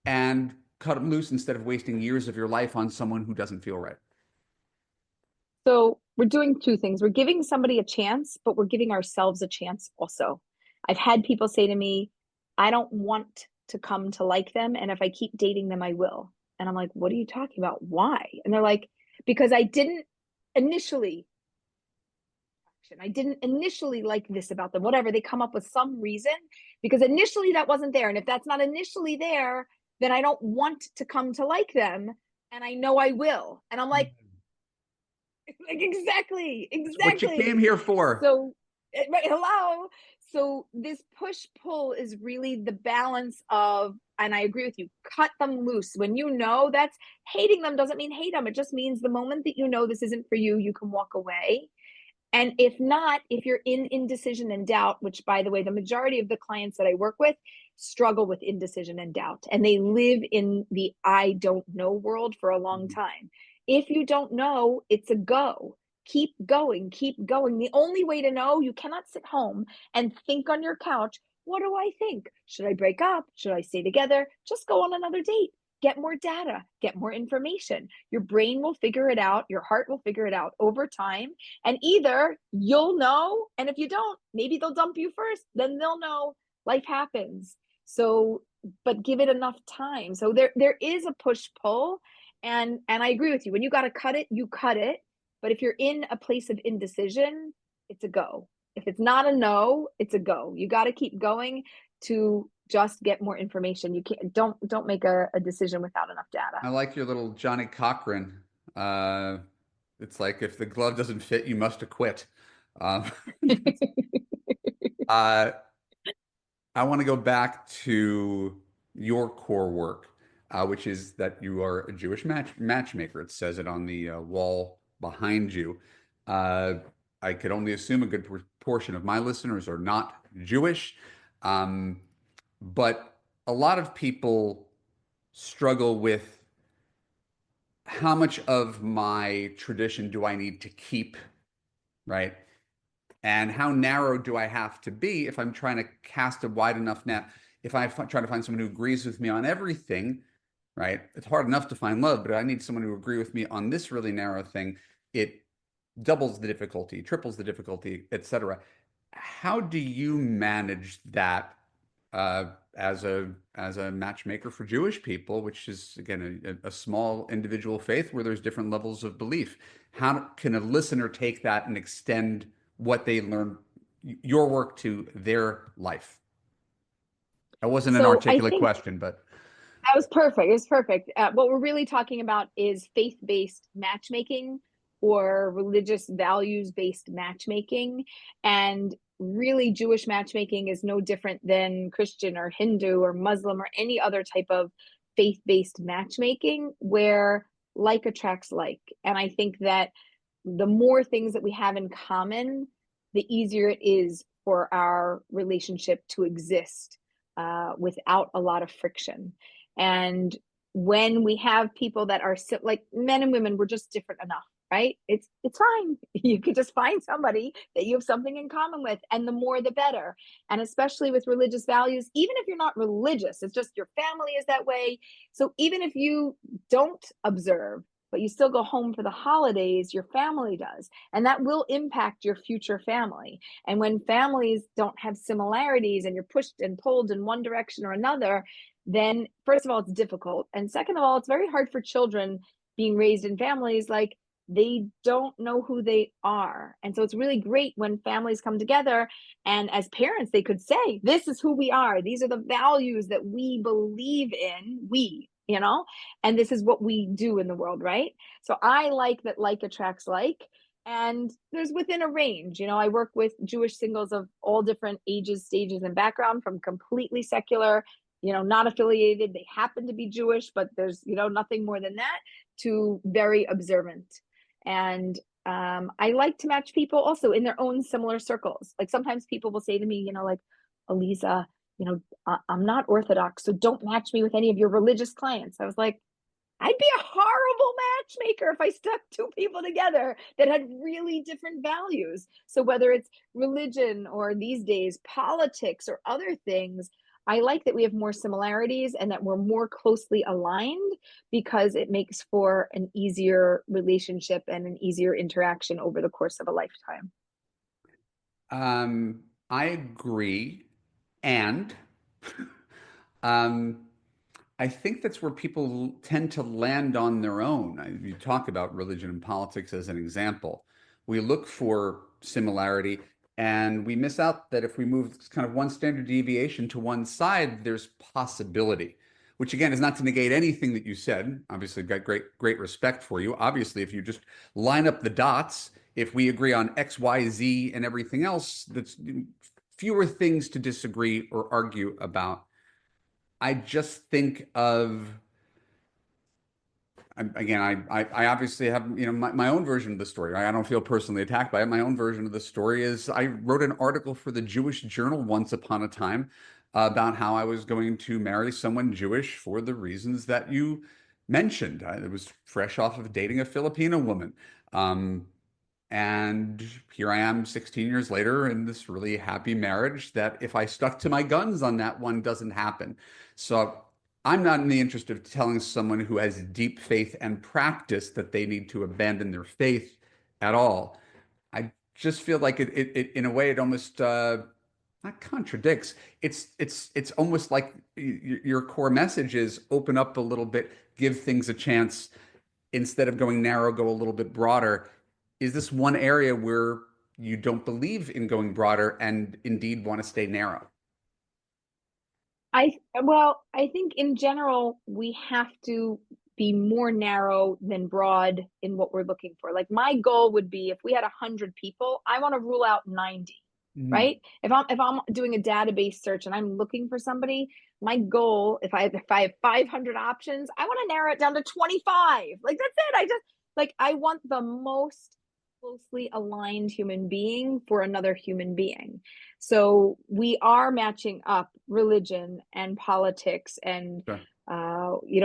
and cut them loose instead of wasting years of your life on someone who doesn't feel right. So we're doing two things. We're giving somebody a chance, but we're giving ourselves a chance also. I've had people say to me, I don't want to come to like them. And if I keep dating them, I will. And I'm like, what are you talking about? Why? And they're like, because initially, I didn't initially like this about them, whatever. They come up with some reason because initially that wasn't there. And if that's not initially there, then I don't want to come to like them. And I know I will. And I'm like, exactly, It's what you exactly. came here for. So, right, hello. So this push pull is really the balance of, and I agree with you, cut them loose. When you know that's hating them doesn't mean hate them. It just means the moment that you know this isn't for you, you can walk away. And if not, if you're in indecision and doubt, which by the way, the majority of the clients that I work with struggle with indecision and doubt, and they live in the I don't know world for a long time. If you don't know, it's a go. Keep going, keep going. The only way to know, you cannot sit home and think on your couch, what do I think? Should I break up? Should I stay together? Just go on another date. Get more data, get more information. Your brain will figure it out. Your heart will figure it out over time. And either you'll know, and if you don't, maybe they'll dump you first, then they'll know life happens. So, but give it enough time. So there is a push pull. And I agree with you. When you got to cut it, you cut it. But if you're in a place of indecision, it's a go. If it's not a no, it's a go. You got to keep going to just get more information. You can't don't make a decision without enough data. I like your little Johnny Cochran. Uh, it's like if the glove doesn't fit, you must acquit. Um, uh, I want to go back to your core work, which is that you are a Jewish matchmaker. It says it on the wall behind you. Uh, I could only assume a good portion of my listeners are not Jewish, um, but a lot of people struggle with how much of my tradition do I need to keep, right? And how narrow do I have to be if I'm trying to cast a wide enough net? If I try to find someone who agrees with me on everything, right? It's hard enough to find love, but I need someone who agree with me on this really narrow thing. It doubles the difficulty, triples the difficulty, etc. How do you manage that uh, as a matchmaker for Jewish people, which is again a small individual faith where there's different levels of belief? How can a listener take that and extend what they learn, your work, to their life? That wasn't an So I articulate think question, but that was perfect. It was perfect. What we're really talking about is faith-based matchmaking or religious values-based matchmaking. And really, Jewish matchmaking is no different than Christian or Hindu or Muslim or any other type of faith-based matchmaking where like attracts like. And I think that the more things that we have in common, the easier it is for our relationship to exist without a lot of friction. And when we have people that are like men and women, we're just different enough, right? It's fine. You could just find somebody that you have something in common with, and the more the better. And especially with religious values, even if you're not religious, it's just your family is that way. So even if you don't observe, but you still go home for the holidays, your family does. And that will impact your future family. And when families don't have similarities and you're pushed and pulled in one direction or another, then first of all, it's difficult. And second of all, it's very hard for children being raised in families like they don't know who they are. And so it's really great when families come together and as parents, they could say, this is who we are. These are the values that we believe in, and this is what we do in the world, right? So I like that like attracts like, and there's within a range. I work with Jewish singles of all different ages, stages, and background, from completely secular, not affiliated, they happen to be Jewish, but there's nothing more than that, to very observant. And I like to match people also in their own similar circles. Like sometimes people will say to me, like, Aleeza, I'm not Orthodox, so don't match me with any of your religious clients. I was like, I'd be a horrible matchmaker if I stuck two people together that had really different values. So whether it's religion or these days politics or other things, I like that we have more similarities and that we're more closely aligned because it makes for an easier relationship and an easier interaction over the course of a lifetime. I agree. And um, I think that's where people tend to land on their own. You talk about religion and politics as an example. We look for similarity and we miss out that if we move kind of one standard deviation to one side, there's possibility, which again is not to negate anything that you said. Obviously, got great respect for you. Obviously, if you just line up the dots, if we agree on X, Y, Z, and everything else, that's fewer things to disagree or argue about. I just think of again, I obviously have, my own version of the story. I don't feel personally attacked by it. My own version of the story is I wrote an article for the Jewish Journal once upon a time about how I was going to marry someone Jewish for the reasons that you mentioned. It was fresh off of dating a Filipino woman. Um, and here I am 16 years later in this really happy marriage that if I stuck to my guns on that one doesn't happen. So I'm not in the interest of telling someone who has deep faith and practice that they need to abandon their faith at all. I just feel like it in a way, it almost not contradicts. It's almost like your core message is open up a little bit, give things a chance. Instead of going narrow, go a little bit broader. is this one area where you don't believe in going broader and indeed want to stay narrow? I think in general we have to be more narrow than broad in what we're looking for. Like my goal would be if we had 100 people, I want to rule out 90, Mhm. right? If I'm doing a database search and I'm looking for somebody, my goal, if I have 500 options, I want to narrow it down to 25. Like that's it. I want the most closely aligned human being for another human being. So we are matching up religion and politics and Sure.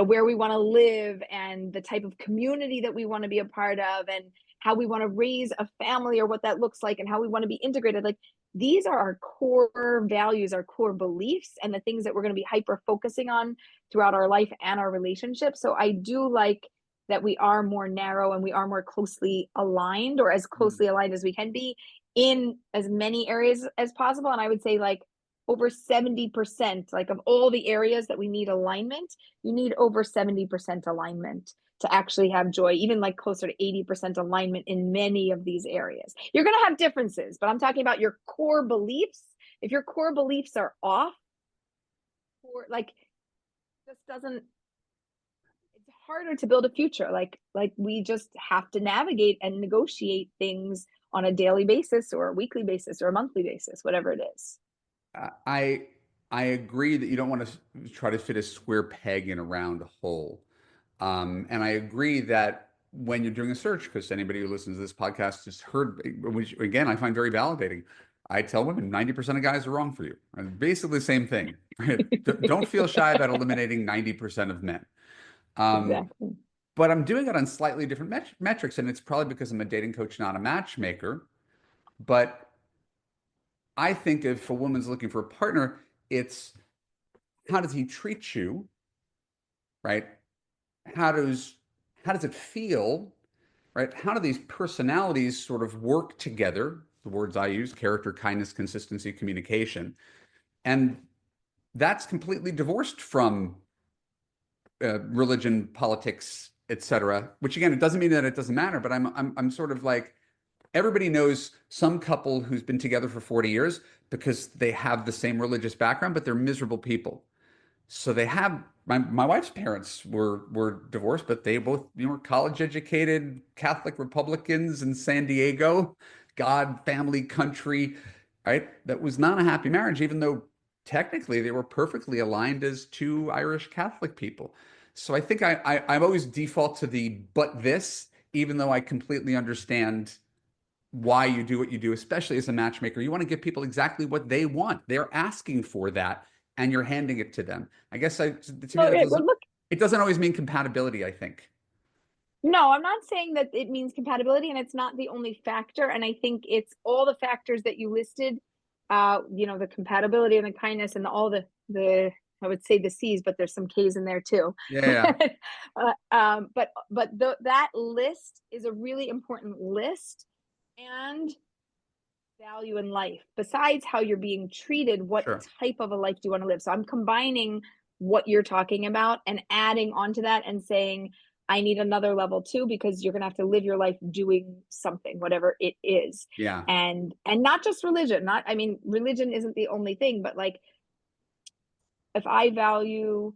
where we want to live and the type of community that we want to be a part of and how we want to raise a family or what that looks like and how we want to be integrated. Like these are our core values, our core beliefs, and the things that we're going to be hyper focusing on throughout our life and our relationship. So I do like that we are more narrow and we are more closely aligned, or as Mhm. closely aligned as we can be in as many areas as possible. And I would say like over 70%, like of all the areas that we need alignment, you need over 70% alignment to actually have joy, even like closer to 80% alignment in many of these areas. You're going to have differences, but I'm talking about your core beliefs. If your core beliefs are off, or like this doesn't, it's harder to build a future. Like we just have to navigate and negotiate things on a daily basis or a weekly basis or a monthly basis, whatever it is. I I agree that you don't want to try to fit a square peg in a round hole. And I agree that when you're doing a search, because anybody who listens to this podcast has heard, which again, I find very validating. I tell women 90% of guys are wrong for you. And basically the same thing, right? Don't feel shy about eliminating 90% of men. Um, Exactly. but I'm doing it on slightly different metrics, and it's probably because I'm a dating coach, not a matchmaker. But I think if a woman's looking for a partner, it's how does he treat you, right? How does how does it feel, right? How do these personalities sort of work together? The words I use: character, kindness, consistency, communication, and that's completely divorced from religion, politics, etc. Which again, it doesn't mean that it doesn't matter, but I'm sort of like everybody knows some couple who's been together for 40 years because they have the same religious background, but they're miserable people. So they have my wife's parents were divorced, but they both were college educated Catholic Republicans in San Diego, God, family, country, right? That was not a happy marriage, even though technically they were perfectly aligned as two Irish Catholic people. So I think I'm always default to the but this, even though I completely understand why you do what you do, especially as a matchmaker. You want to give people exactly what they want. They're asking for that, and you're handing it to them. I guess to me Well, that well, doesn't look, it doesn't always mean compatibility, I think. no, I'm not saying that it means compatibility, and it's not the only factor. And I think it's all the factors that you listed, the compatibility and the kindness and all the I would say the C's, but there's some K's in there too. Yeah, yeah, That list is a really important list, and value in life. Besides how you're being treated, what sure. type of a life do you want to live? So I'm combining what you're talking about and adding onto that and saying, I need another level too, because you're gonna have to live your life doing something, whatever it is. Yeah, And not just religion, not I mean, religion isn't the only thing, but like if I value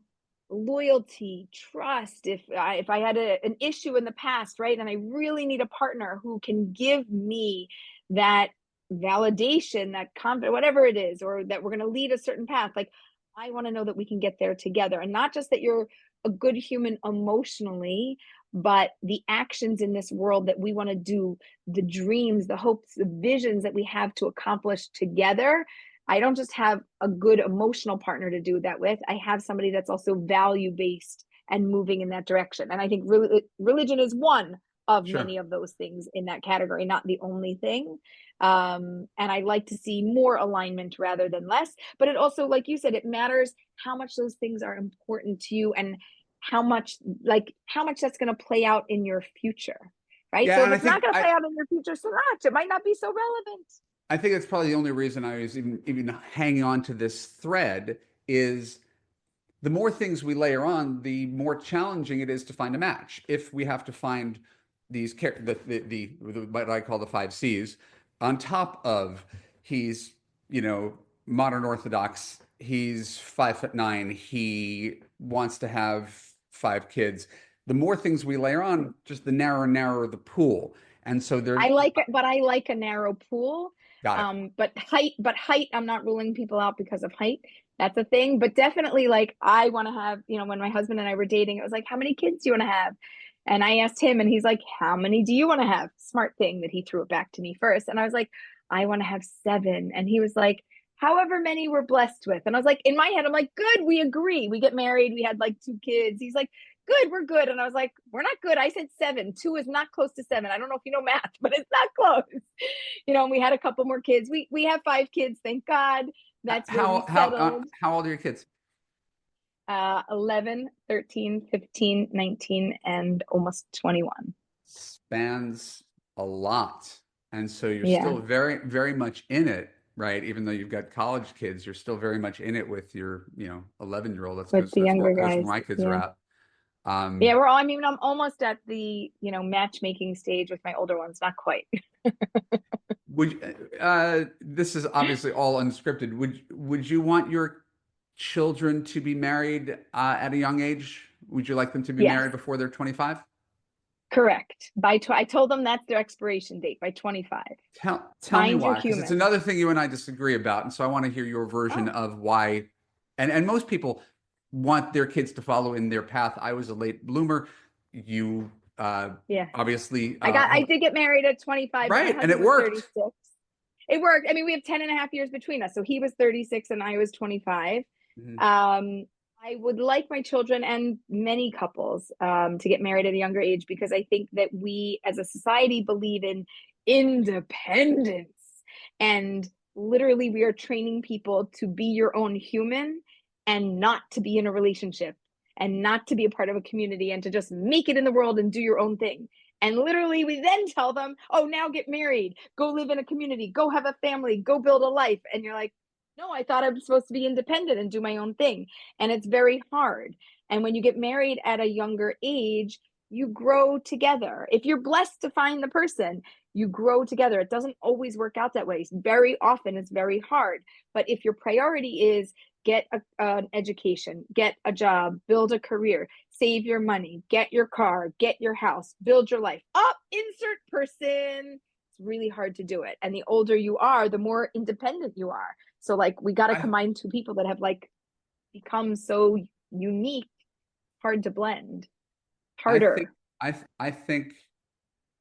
loyalty, trust, if I had an issue in the past, right, and I really need a partner who can give me that validation, that confidence, whatever it is, or that we're going to lead a certain path, like I want to know that we can get there together, and not just that you're a good human emotionally, but the actions in this world that we want to do, the dreams, the hopes, the visions that we have to accomplish together. I don't just have a good emotional partner to do that with. I have somebody that's also value based and moving in that direction. And I think religion is one of sure. many of those things in that category, not the only thing. And I like to see more alignment rather than less. But it also, like you said, it matters how much those things are important to you and how much that's going to play out in your future. Right. So Yeah, if and I it's not think going to I play out in your future so much, it might not be so relevant. I think that's probably the only reason I was even hanging on to this thread is the more things we layer on, the more challenging it is to find a match. If we have to find the what I call the five C's, on top of he's, you know, modern Orthodox, he's 5'9", he wants to have five kids. The more things we layer on, just the narrower and narrower the pool. And so there's I like it, but I like a narrow pool. got it. But height, I'm not ruling people out because of height. That's a thing. But definitely, like, I want to have, when my husband and I were dating, it was like, how many kids do you want to have? And I asked him, and he's like, how many do you want to have? Smart thing that he threw it back to me first. And I was like, I want to have seven. And he was like, however many we're blessed with. And I was like, in my head, I'm like, good, we agree. We get married. We had like two kids. He's like, good, we're good. And I was like, we're not good. I said seven. Two is not close to seven. I don't know if you know math, but it's not close. And we had a couple more kids. We have five kids, thank God. That's where we settled. How old are your kids? 11, 13, 15, 19, and almost 21. Spans a lot. And so you're Yeah, still very, very much in it, right? Even though you've got college kids, you're still very much in it with your, 11-year-old. with the younger That's where guys. my kids are Yeah. at. Yeah, I'm almost at the, matchmaking stage with my older ones. Not quite. This is obviously all unscripted. Would you want your children to be married at a young age? Would you like them to be Yes, married before they're 25? correct. I told them that's their expiration date by 25. Tell me Find your why, because it's human. another thing you and I disagree about, and so I want to hear your version Oh, of why. And most people want their kids to follow in their path. I was a late bloomer. You yeah. obviously I did get married at 25. My right, and it husband was worked. 36. It worked. I mean, we have 10 and a half years between us. So he was 36 and I was 25. Mhm. I would like my children and many couples to get married at a younger age because I think that we as a society believe in independence. And literally, we are training people to be your own human and not to be in a relationship and not to be a part of a community and to just make it in the world and do your own thing. And literally, we then tell them, oh, now get married, go live in a community, go have a family, go build a life. And you're like, no, I thought I was supposed to be independent and do my own thing. And it's very hard. And when you get married at a younger age, you grow together. If you're blessed to find the person, you grow together. It doesn't always work out that way. Very often, it's very hard. But if your priority is an education, get a job, build a career, save your money, get your car, get your house, build your life. Up, insert person. It's really hard to do it. And the older you are, the more independent you are. So like we got to I combine two people that have like become so unique, hard to blend, I think harder. I think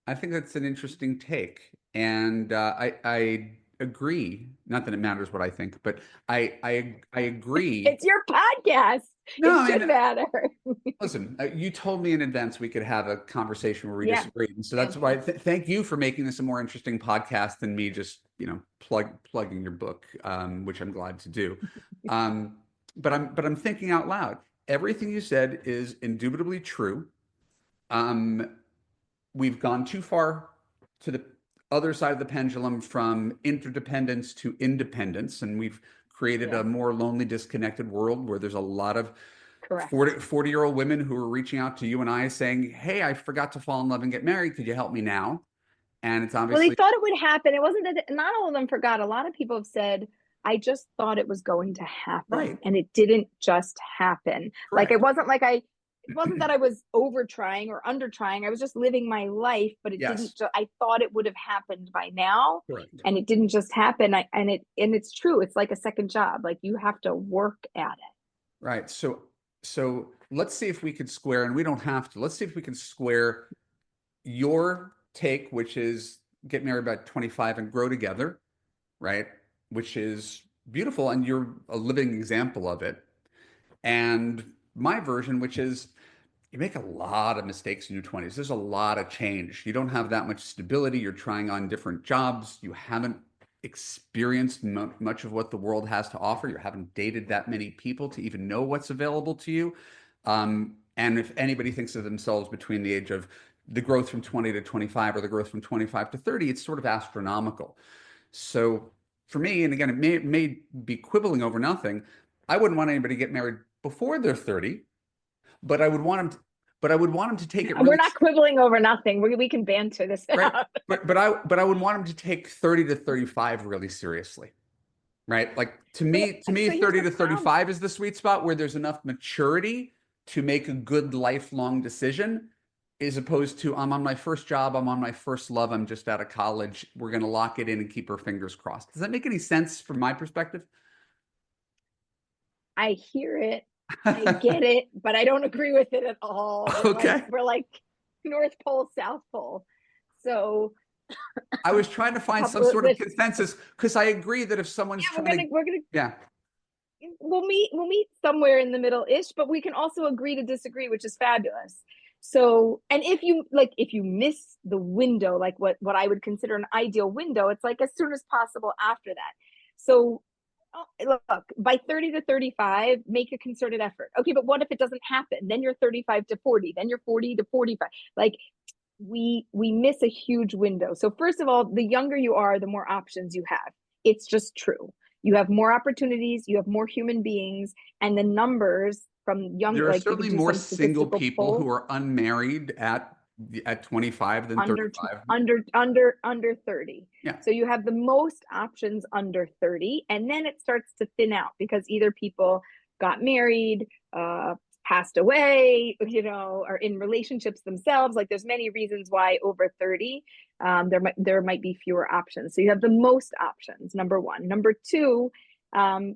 I think that's an interesting take, and I agree. Not that it matters what I think, but I agree. It's your podcast. No, It I should mean, matter. listen, you told me in advance we could have a conversation where we Yeah. disagreed, and so that's And why. Thank you for making this a more interesting podcast than me just plugging your book, which I'm glad to do. Um, but I'm thinking out loud. Everything you said is indubitably true. Um, we've gone too far to the other side of the pendulum from interdependence to independence, and we've created yeah, a more lonely, disconnected world where there's a lot of correct. 40-year-old women who are reaching out to you and I saying, hey, I forgot to fall in love and get married. Could you help me now? And it's Well, they obviously thought it would happen. It wasn't that not all of them forgot. A lot of people have said, I just thought it was going to happen. right, And it didn't just happen. Like correct. it wasn't that I was over trying or under trying. I was just living my life, but it didn't, Yes, I thought it would have happened by now. correct. And it didn't just happen. And it's true. It's like a second job. Like you have to work at it. Right. So let's see if we could square, and we don't have to. Let's see if we can square your take, which is get married by 25 and grow together, right? Which is beautiful, and you're a living example of it. And my version, which is you make a lot of mistakes in your 20s. There's a lot of change. You don't have that much stability. You're trying on different jobs. You haven't experienced much of what the world has to offer. You haven't dated that many people to even know what's available to you. And if anybody thinks of themselves between the age of the growth from 20 to 25 or the growth from 25 to 30, it's sort of astronomical. So for me, and again, it may be quibbling over nothing. I wouldn't want anybody to get married before they're 30, but I would want them but I would want him to take it We're really not quibbling over nothing. We can banter this right. out. But I would want him to take 30 to 35 really seriously. Right? Like to me, So here's 30 the to problem. 35 is the sweet spot where there's enough maturity to make a good lifelong decision, as opposed to I'm on my first job, I'm on my first love, I'm just out of college. We're going to lock it in and keep our fingers crossed. Does that make any sense from my perspective? I hear it. I get it, but I don't agree with it at all. Okay. We're like North Pole, South Pole. So I was trying to a find some couple of sort of this, consensus because I agree that if someone's yeah, trying to, we're gonna yeah, we'll meet somewhere in the middle ish, but we can also agree to disagree, which is fabulous. So, and if you miss the window, like what I would consider an ideal window, it's like as soon as possible after that. So look, by 30 to 35, make a concerted effort. Okay, but what if it doesn't happen? Then you're 35 to 40, then you're 40 to 45. Like we miss a huge window. So first of all, the younger you are, the more options you have. It's just true. You have more opportunities, you have more human beings, and the numbers from young, there are like you could certainly do more some single statistical people who polls are unmarried at 25 than under 35. under 30. Yeah. So you have the most options under 30, and then it starts to thin out because either people got married, passed away, are in relationships themselves. Like there's many reasons why over 30 there might be fewer options. So you have the most options, number one. Number two,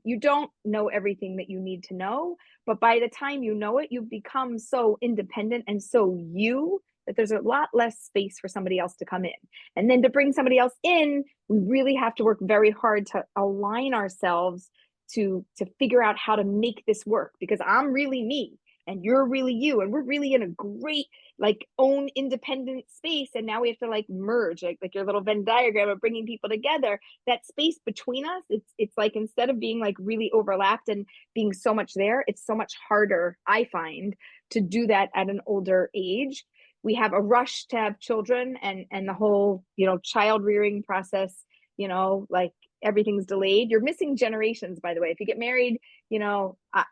you don't know everything that you need to know, but by the time you know it, you've become so independent and so you that there's a lot less space for somebody else to come in. And then to bring somebody else in, we really have to work very hard to align ourselves to figure out how to make this work, because I'm really me and you're really you, and we're really in a great like own independent space, and now we have to like merge, like your little Venn diagram of bringing people together. That space between us, it's like instead of being like really overlapped and being so much there, it's so much harder, I find, to do that at an older age. We have a rush to have children, and the whole child rearing process, like everything's delayed. You're missing generations, by the way. If you get married,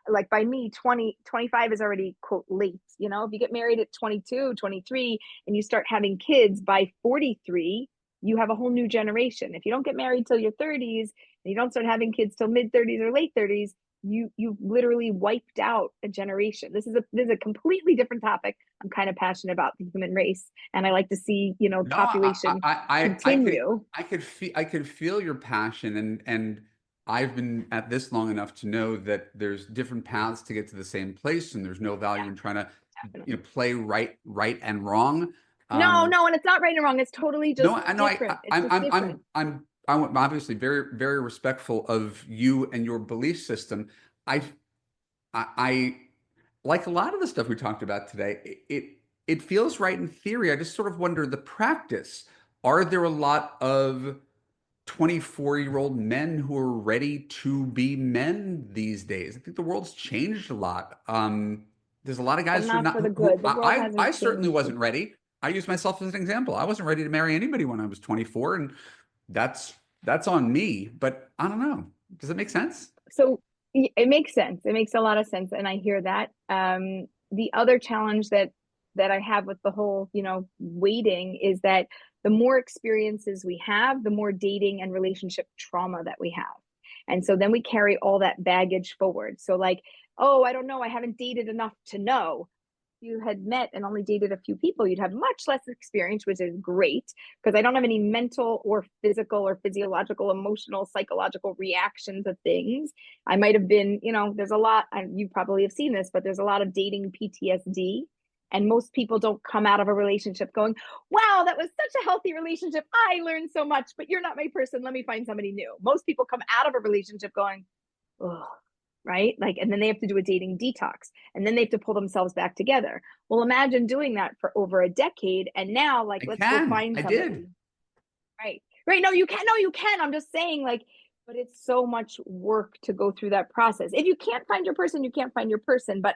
like by me, 25 is already quote late. If you get married at 22, 23, and you start having kids by 43, you have a whole new generation. If you don't get married till your 30s and you don't start having kids till mid 30s or late 30s, you've literally wiped out a generation. This is a completely different topic. I'm kind of passionate about the human race, and I like to see No, population continue. I could feel your passion, and I've been at this long enough to know that there's different paths to get to the same place, and there's no value Yeah, in trying to, definitely. play right and wrong. No, and it's not right and wrong. It's totally No, just I know different. It's just different. I'm obviously very, very respectful of you and your belief system. I, I like a lot of the stuff we talked about today. It feels right in theory. I just sort of wonder the practice. Are there a lot of 24-year-old men who are ready to be men these days? I think the world's changed a lot. There's a lot of But guys who are not not for the who good. The world I hasn't certainly changed. wasn't ready. I use myself as an example. I wasn't ready to marry anybody when I was 24, and that's that's on me. But I don't know. Does it make sense? So it makes sense. It makes a lot of sense, and I hear that. The other challenge that I have with the whole, waiting is that the more experiences we have, the more dating and relationship trauma that we have. And so then we carry all that baggage forward. So like, oh, I don't know, I haven't dated enough to know. You had met and only dated a few people, you'd have much less experience, which is great, because I don't have any mental or physical or physiological, emotional, psychological reaction to things. I might have been, there's a lot, you probably have seen this, but there's a lot of dating PTSD. And most people don't come out of a relationship going, wow, that was such a healthy relationship. I learned so much, but you're not my person. Let me find somebody new. Most people come out of a relationship going, oh, right? Like, and then they have to do a dating detox, and then they have to pull themselves back together. Well, imagine doing that for over a decade. And now, like, I let's go can. find I did. somebody. Right. Right. No, you can. No, you can. I'm just saying, like, but it's so much work to go through that process. If you can't find your person, you can't find your person. But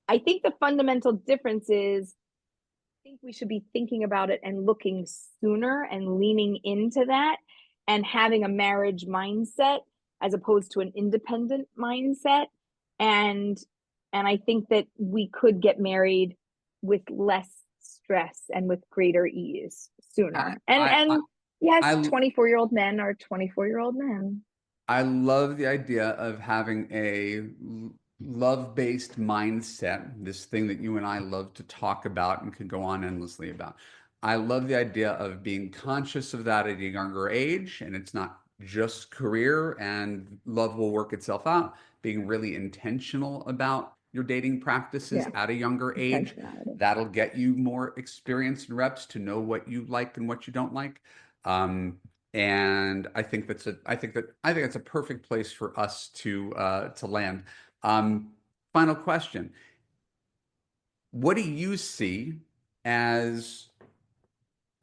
I think the fundamental difference is I think we should be thinking about it and looking sooner and leaning into that and having a marriage mindset as opposed to an independent mindset. And and I think that we could get married with less stress and with greater ease I sooner. I And yes, I 24-year-old men are 24-year-old men. I love the idea of having a love-based mindset, this thing that you and I love to talk about and can go on endlessly about. I love the idea of being conscious of that at a younger age, and it's not just career and love will work itself out. Being really intentional about your dating practices Yeah, at a younger age, intentionality. that'll get you more experience and reps to know what you like and what you don't like. Um, and I think that's a perfect place for us to land. Final question: what do you see as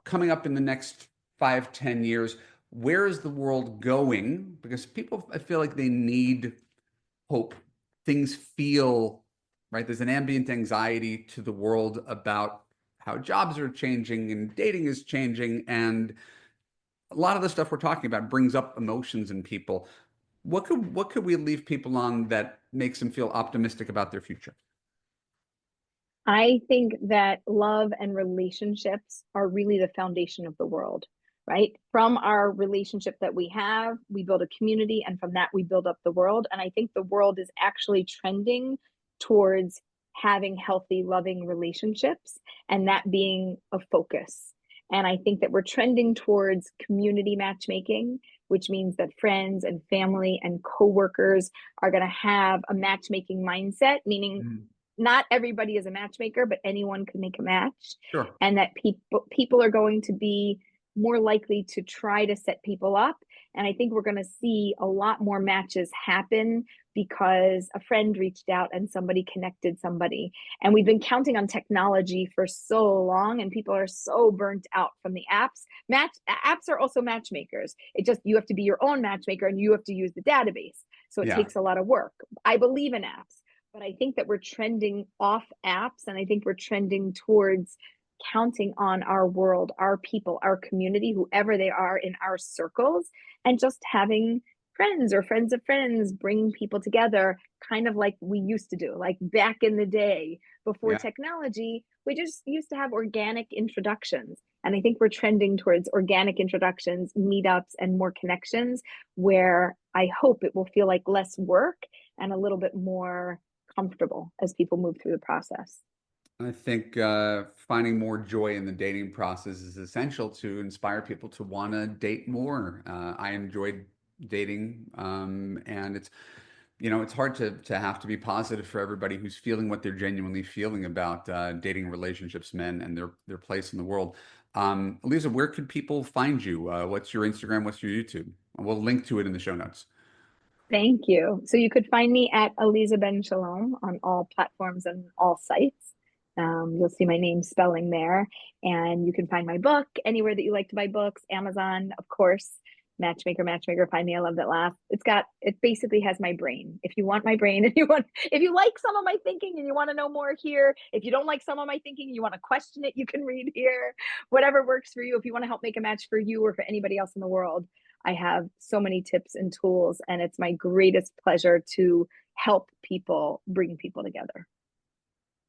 coming up in the next 5, 10 years? Where is the world going? Because people, I feel like they need hope. Things feel right. There's an ambient anxiety to the world about how jobs are changing and dating is changing, and a lot of the stuff we're talking about brings up emotions in people. What could we leave people on that makes them feel optimistic about their future? I think that love and relationships are really the foundation of the world, right? From our relationship that we have, we build a community, and from that, we build up the world. And I think the world is actually trending towards having healthy, loving relationships and that being a focus. And I think that we're trending towards community matchmaking, which means that friends and family and coworkers are going to have a matchmaking mindset, meaning Mm, not everybody is a matchmaker, but anyone can make a match, sure. and that people are going to be more likely to try to set people up. And I think we're going to see a lot more matches happen because a friend reached out and somebody connected somebody. And we've been counting on technology for so long, and people are so burnt out from the apps. Apps are also matchmakers. It just, you have to be your own matchmaker and you have to use the database. So it Yeah. takes a lot of work. I believe in apps, but I think that we're trending off apps, and I think we're trending towards counting on our world, our people, our community, whoever they are in our circles, and just having friends or friends of friends bring people together, kind of like we used to do, like back in the day before Yeah. technology. We just used to have organic introductions. And I think we're trending towards organic introductions, meetups, and more connections, where I hope it will feel like less work and a little bit more comfortable as people move through the process. I think finding more joy in the dating process is essential to inspire people to want to date more. I enjoyed dating, and it's hard to have to be positive for everybody who's feeling what they're genuinely feeling about dating relationships, men, and their place in the world. Aleeza, where could people find you? What's your Instagram? What's your YouTube? We'll link to it in the show notes. Thank you. So you could find me at Aleeza Ben Shalom on all platforms and all sites. You'll see my name spelling there. And you can find my book anywhere that you like to buy books, Amazon, of course. Matchmaker, Matchmaker, find me, I love that laugh. It basically has my brain. If you want my brain, if you like some of my thinking and you want to know more here, if you don't like some of my thinking and you want to question it, you can read here. Whatever works for you. If you want to help make a match for you or for anybody else in the world, I have so many tips and tools, and it's my greatest pleasure to help people bring people together.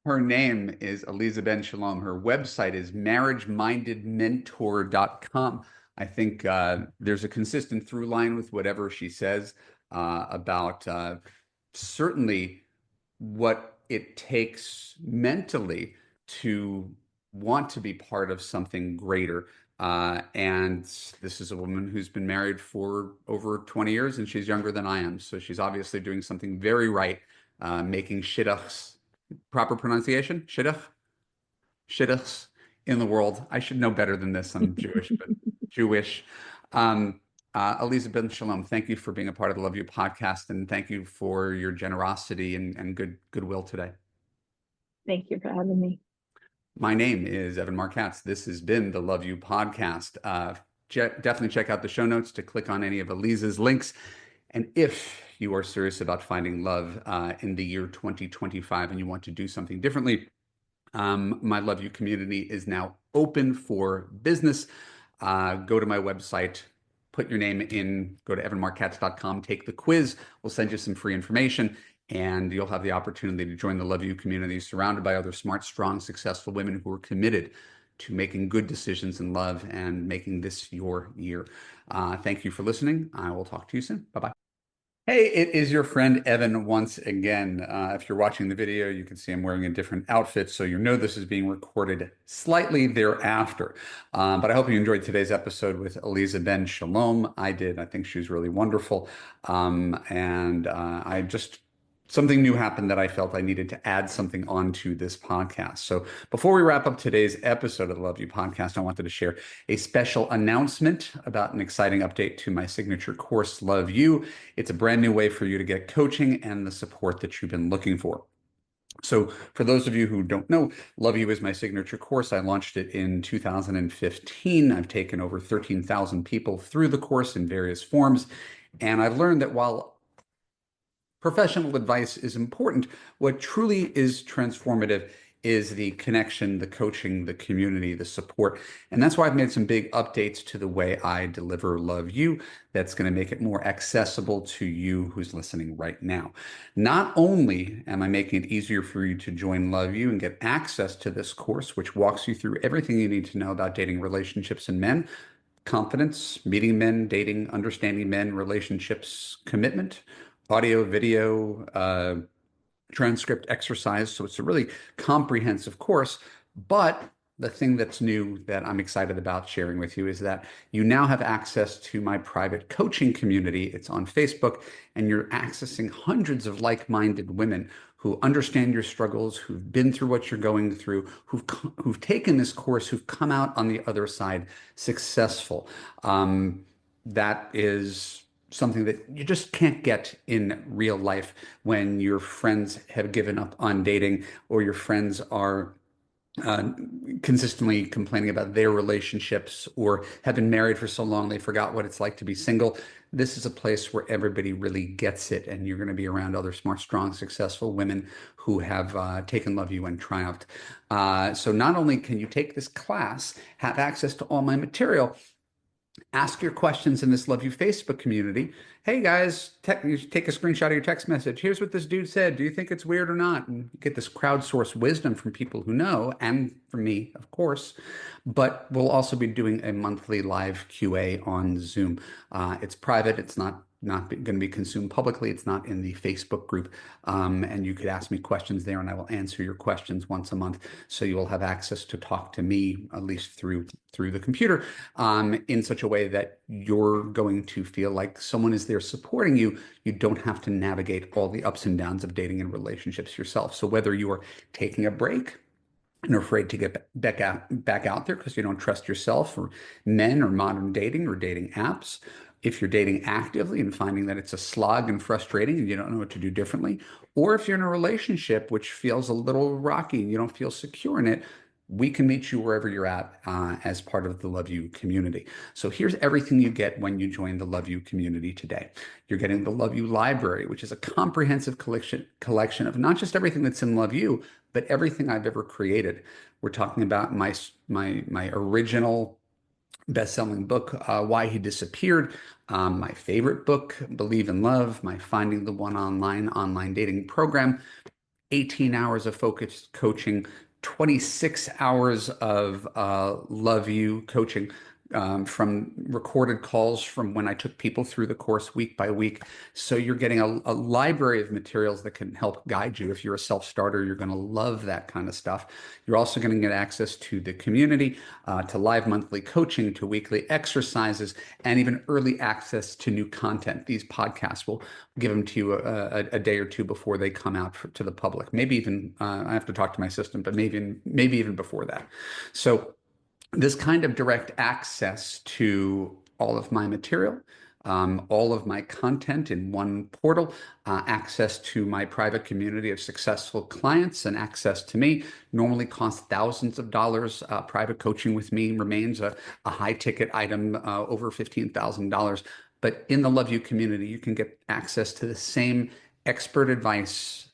Her name is Aleeza Ben Shalom. Her website is marriagemindedmentor.com. I think there's a consistent through line with whatever she says about certainly what it takes mentally to want to be part of something greater. And this is a woman who's been married for over 20 years, and she's younger than I am. So she's obviously doing something very right, making shidduchs, proper pronunciation, shidduchs in the world. I should know better than this. I'm Jewish, but Jewish. Um, Aleeza Ben Shalom, thank you for being a part of the Love You podcast, and thank you for your generosity and goodwill today. Thank you for having me. My name is Evan Markatz. This has been the Love You podcast. Definitely check out the show notes to click on any of Aleeza's links. And if you are serious about finding love in the year 2025 and you want to do something differently, my Love You community is now open for business. Go to my website, put your name in, go to evanmarkatz.com, take the quiz. We'll send you some free information. And you'll have the opportunity to join the Love You community, surrounded by other smart, strong, successful women who are committed to making good decisions in love and making this your year. Thank you for listening. I will talk to you soon. Bye-bye. Hey, it is your friend Evan once again. If you're watching the video, you can see I'm wearing a different outfit, so you know this is being recorded slightly thereafter. But I hope you enjoyed today's episode with Aleeza Ben Shalom. I did. I think she was really wonderful. I just something new happened that I felt I needed to add something onto this podcast. So before we wrap up today's episode of the Love You podcast, I wanted to share a special announcement about an exciting update to my signature course, Love You. It's a brand new way for you to get coaching and the support that you've been looking for. So for those of you who don't know, Love You is my signature course. I launched it in 2015. I've taken over 13,000 people through the course in various forms. And I've learned that while professional advice is important, what truly is transformative is the connection, the coaching, the community, the support. And that's why I've made some big updates to the way I deliver Love You. That's going to make it more accessible to you who's listening right now. Not only am I making it easier for you to join Love You and get access to this course, which walks you through everything you need to know about dating, relationships, and men, confidence, meeting men, dating, understanding men, relationships, commitment, audio, video, transcript exercise. So it's a really comprehensive course. But the thing that's new that I'm excited about sharing with you is that you now have access to my private coaching community. It's on Facebook, and you're accessing hundreds of like-minded women who understand your struggles, who've been through what you're going through, who've taken this course, who've come out on the other side successful. That is something that you just can't get in real life when your friends have given up on dating, or your friends are uh, consistently complaining about their relationships, or have been married for so long they forgot what it's like to be single. This is a place where everybody really gets it, and you're going to be around other smart, strong, successful women who have taken Love You and triumphed. So not only can you take this class, have access to all my material, ask your questions in this Love You Facebook community. Hey guys, you take a screenshot of your text message. Here's what this dude said. Do you think it's weird or not? And you get this crowdsourced wisdom from people who know, and from me, of course. But we'll also be doing a monthly live QA on Zoom. It's private. It's not going to be consumed publicly. It's not in the Facebook group. And you could ask me questions there, and I will answer your questions once a month. So you will have access to talk to me, at least through the computer, in such a way that you're going to feel like someone is there supporting you. You don't have to navigate all the ups and downs of dating and relationships yourself. So whether you are taking a break and are afraid to get back out there because you don't trust yourself, or men, or modern dating, or dating apps, if you're dating actively and finding that it's a slog and frustrating and you don't know what to do differently, or if you're in a relationship which feels a little rocky and you don't feel secure in it, we can meet you wherever you're at as part of the Love You community. So here's everything you get when you join the Love You community today. You're getting the Love You library, which is a comprehensive collection of not just everything that's in Love You, but everything I've ever created. We're talking about my original best-selling book, Why He Disappeared, my favorite book, Believe in Love, my Finding the One online dating program, 18 hours of focused coaching, 26 hours of Love You coaching, from recorded calls from when I took people through the course week by week. So you're getting a library of materials that can help guide you. If you're a self-starter, you're going to love that kind of stuff. You're also going to get access to the community, to live monthly coaching, to weekly exercises, and even early access to new content. These podcasts will give them to you a day or two before they come out to the public. Maybe even, I have to talk to my assistant, but maybe even before that. So this kind of direct access to all of my material, all of my content in one portal, access to my private community of successful clients, and access to me normally costs thousands of dollars. Private coaching with me remains a high ticket item, over $15,000. But in the Love You community, you can get access to the same expert advice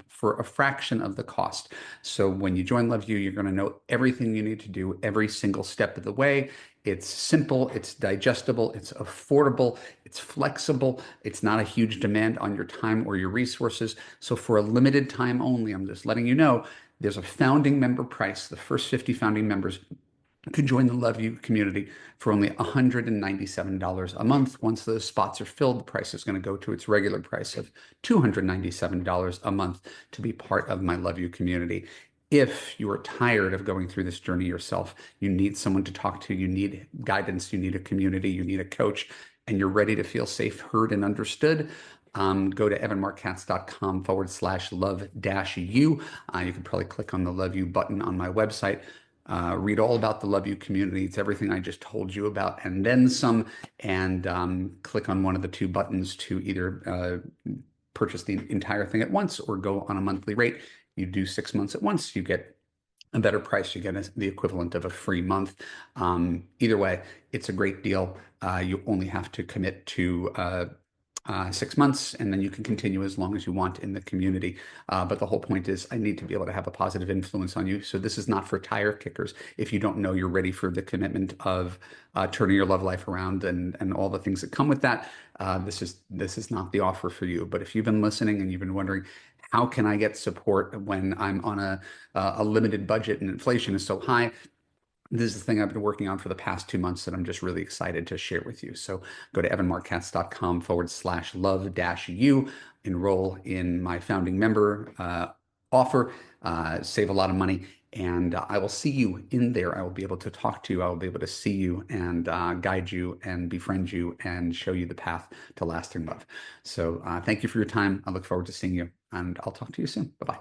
for a fraction of the cost. So when you join Love You, you're going to know everything you need to do every single step of the way. It's simple, it's digestible, it's affordable, it's flexible, it's not a huge demand on your time or your resources. So for a limited time only, I'm just letting you know, there's a founding member price. The first 50 founding members could join the Love You community for only $197 a month. Once those spots are filled, the price is going to go to its regular price of $297 a month to be part of my Love You community. If you are tired of going through this journey yourself, you need someone to talk to, you need guidance, you need a community, you need a coach, and you're ready to feel safe, heard, and understood, go to evanmarckatz.com/love-you. You can probably click on the Love You button on my website. Read all about the Love You community. It's everything I just told you about and then some. And click on one of the two buttons to either purchase the entire thing at once or go on a monthly rate. You do 6 months at once, you get a better price. You get the equivalent of a free month. Either way, it's a great deal. You only have to commit to 6 months, and then you can continue as long as you want in the community. But the whole point is I need to be able to have a positive influence on you. So this is not for tire kickers. If you don't know you're ready for the commitment of turning your love life around and all the things that come with that, this is not the offer for you. But if you've been listening and you've been wondering, how can I get support when I'm on a limited budget and inflation is so high? This is the thing I've been working on for the past 2 months that I'm just really excited to share with you. So go to evanmarckatz.com/love-you, enroll in my founding member offer, save a lot of money, and I will see you in there. I will be able to talk to you. I will be able to see you and guide you and befriend you and show you the path to lasting love. So thank you for your time. I look forward to seeing you, and I'll talk to you soon. Bye-bye.